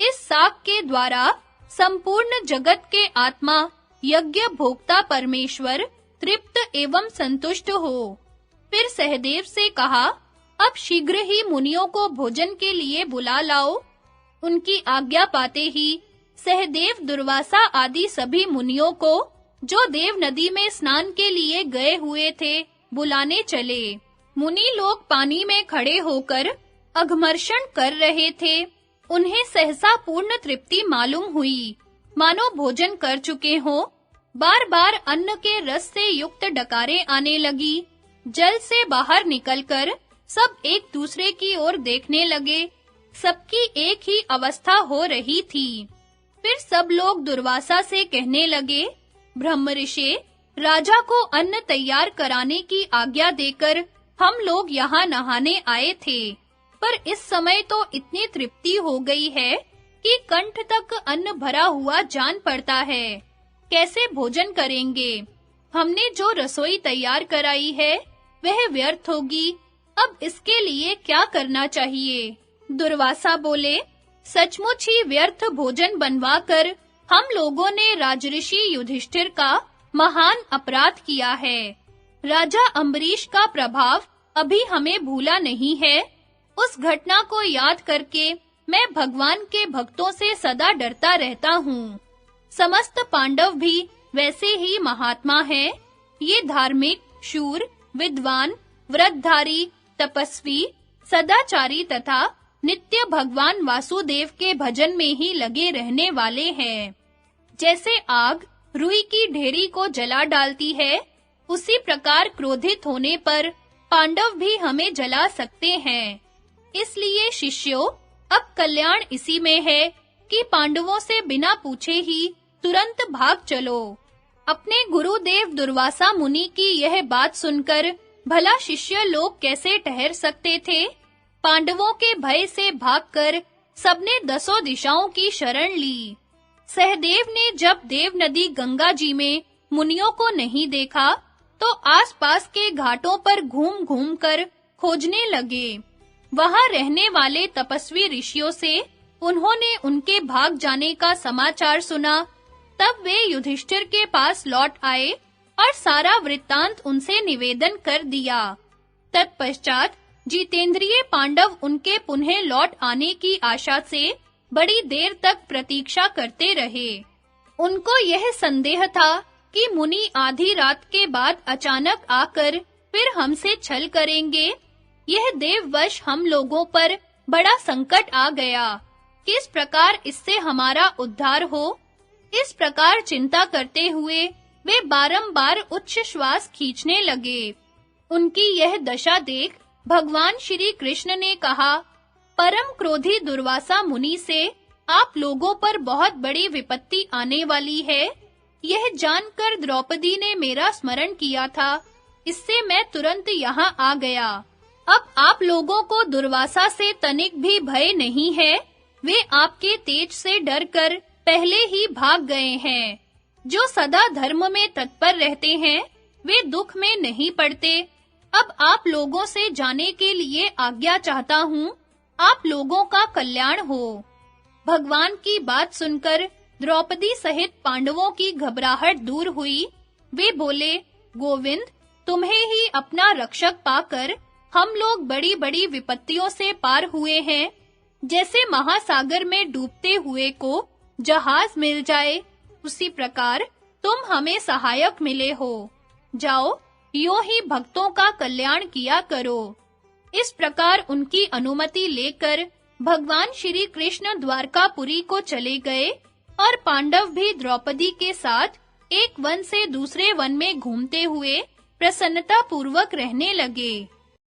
इस साग के द्वारा संपूर्ण जगत के आत्मा यज्ञ भोक्ता परमेश्वर तृप्त एवं संतुष्ट हो। फिर सहदेव से कहा, अब शीघ्र ही मुनियों को भोजन के लिए बुला लाओ। उनकी आज्ञा पाते ही सहदेव, दुर्वासा आदि सभी मुनियों को, जो देव नदी में स्नान के लिए गए हुए थे, बुलाने चले। मुनि लोग पानी में खड़े होकर अघमर्षण कर रहे थे। उन्हें सहसा पूर्ण तृप्ति मालूम हुई, मानो भोजन कर चुके हों। बार-बार अन्न के रस से युक्त डकारें आने लगी। जल से बाहर निकलकर सब एक दूसरे की ओर देखने लगे। सबकी एक ही अवस्था हो रही थी। फिर सब लोग दुर्वासा से कहने लगे, ब्रह्मर्षि, राजा को अन्न तैयार कराने की आज्ञा देकर हम लोग यहाँ नहाने आए थे, पर इस समय तो इतनी तृप्ति हो गई है कि कंठ तक अन्न भरा हुआ जान पड़ता है। कैसे भोजन करेंगे? हमने जो रसोई तैयार कराई है वह व्यर्थ होगी। अब इसके लिए क्या करना चाहिए? दुर्वासा बोले, सचमुच ही व्यर्थ भोजन बनवाकर हम लोगों ने राजऋषि युधिष्ठिर का महान अपराध किया है। राजा अम्बरीश का प्रभाव अभी हमें भूला नहीं है। उस घटना को याद करके मैं भगवान के भक्तों से सदा डरता रहता हूँ। समस्त पांडव भी वैसे ही महात्मा हैं। ये धार्मिक, शूर, विद्वान, व्रतधारी, तपस्वी, सदाचारी तथा नित्य भगवान वासुदेव के भजन में ही लगे रहने वाले हैं। जैसे आग रुई की ढेरी को जला डालती है, उसी प्रकार क्रोधित होने पर पांडव भी हमें जला सकते हैं। इसलिए शिष्यों, अब कल्याण इसी में है कि पांडवों से बिना पूछे ही तुरंत भाग चलो। अपने गुरुदेव दुर्वासा मुनि की यह बात सुनकर भला शिष्य लोग कैसे ठहर सकते थे? पांडवों के भय से भागकर सबने दसों दिशाओं की शरण ली। सहदेव ने जब देव नदी गंगा जी में मुनियों को नहीं देखा, तो आसपास के घाटों पर घूम-घूम कर खोजने लगे। वहां रहने वाले तपस्वी ऋषियों से उन्होंने उनके भाग जाने का समाचार सुना। तब वे युधिष्ठिर के पास लौट आए और सारा वृत्तांत उनसे निवेदन कर दिया। तत्पश्चात जितेंद्रिय पांडव उनके पुनः लौट आने की आशा से बड़ी देर तक प्रतीक्षा करते रहे। उनको यह संदेह था कि मुनि आधी रात के बाद अचानक आकर फिर हमसे छल करेंगे। यह देववश हम लोगों पर बड़ा संकट आ गया। किस प्रकार इससे हमारा उद्धार हो? इस प्रकार चिंता करते हुए वे बारंबार उच्च श्वास खींचने लगे। उनकी यह दशा देख भगवान श्री कृष्ण ने कहा, परम क्रोधी दुर्वासा मुनि से आप लोगों पर बहुत बड़ी विपत्ति आने वाली है। यह जानकर द्रौपदी ने मेरा स्मरण किया था, इससे मैं तुरंत यहाँ आ गया। अब आप लोगों को दुर्वासा से तनिक भी भय नहीं है। वे आपके तेज से डरकर पहले ही भाग गए हैं। जो सदा धर्म में तत्पर रहते हैं, वे दुख में नहीं पड़ते। अब आप लोगों से जाने के लिए आज्ञा चाहता हूँ। आप लोगों का कल्याण हो। भगवान की बात सुनकर द्रौपदी सहित पांडवों की घबराहट दूर हुई। वे बोले, गोविंद, तुम्हें ही अपना रक्षक पाकर हम लोग बड़ी-बड़ी विपत्तियों से पार हुए हैं। जैसे महासागर में डूबते हुए को जहाज मिल जाए, उसी प्रकार तुम हमें सहायक मिले हो। जाओ, यूं ही भक्तों का कल्याण किया करो। इस प्रकार उनकी अनुमति लेकर भगवान श्री कृष्ण द्वारकापुरी को चले गए और पांडव भी द्रौपदी के साथ एक वन से दूसरे वन में घूमते हुए प्रसन्नता पूर्वक रहने लगे।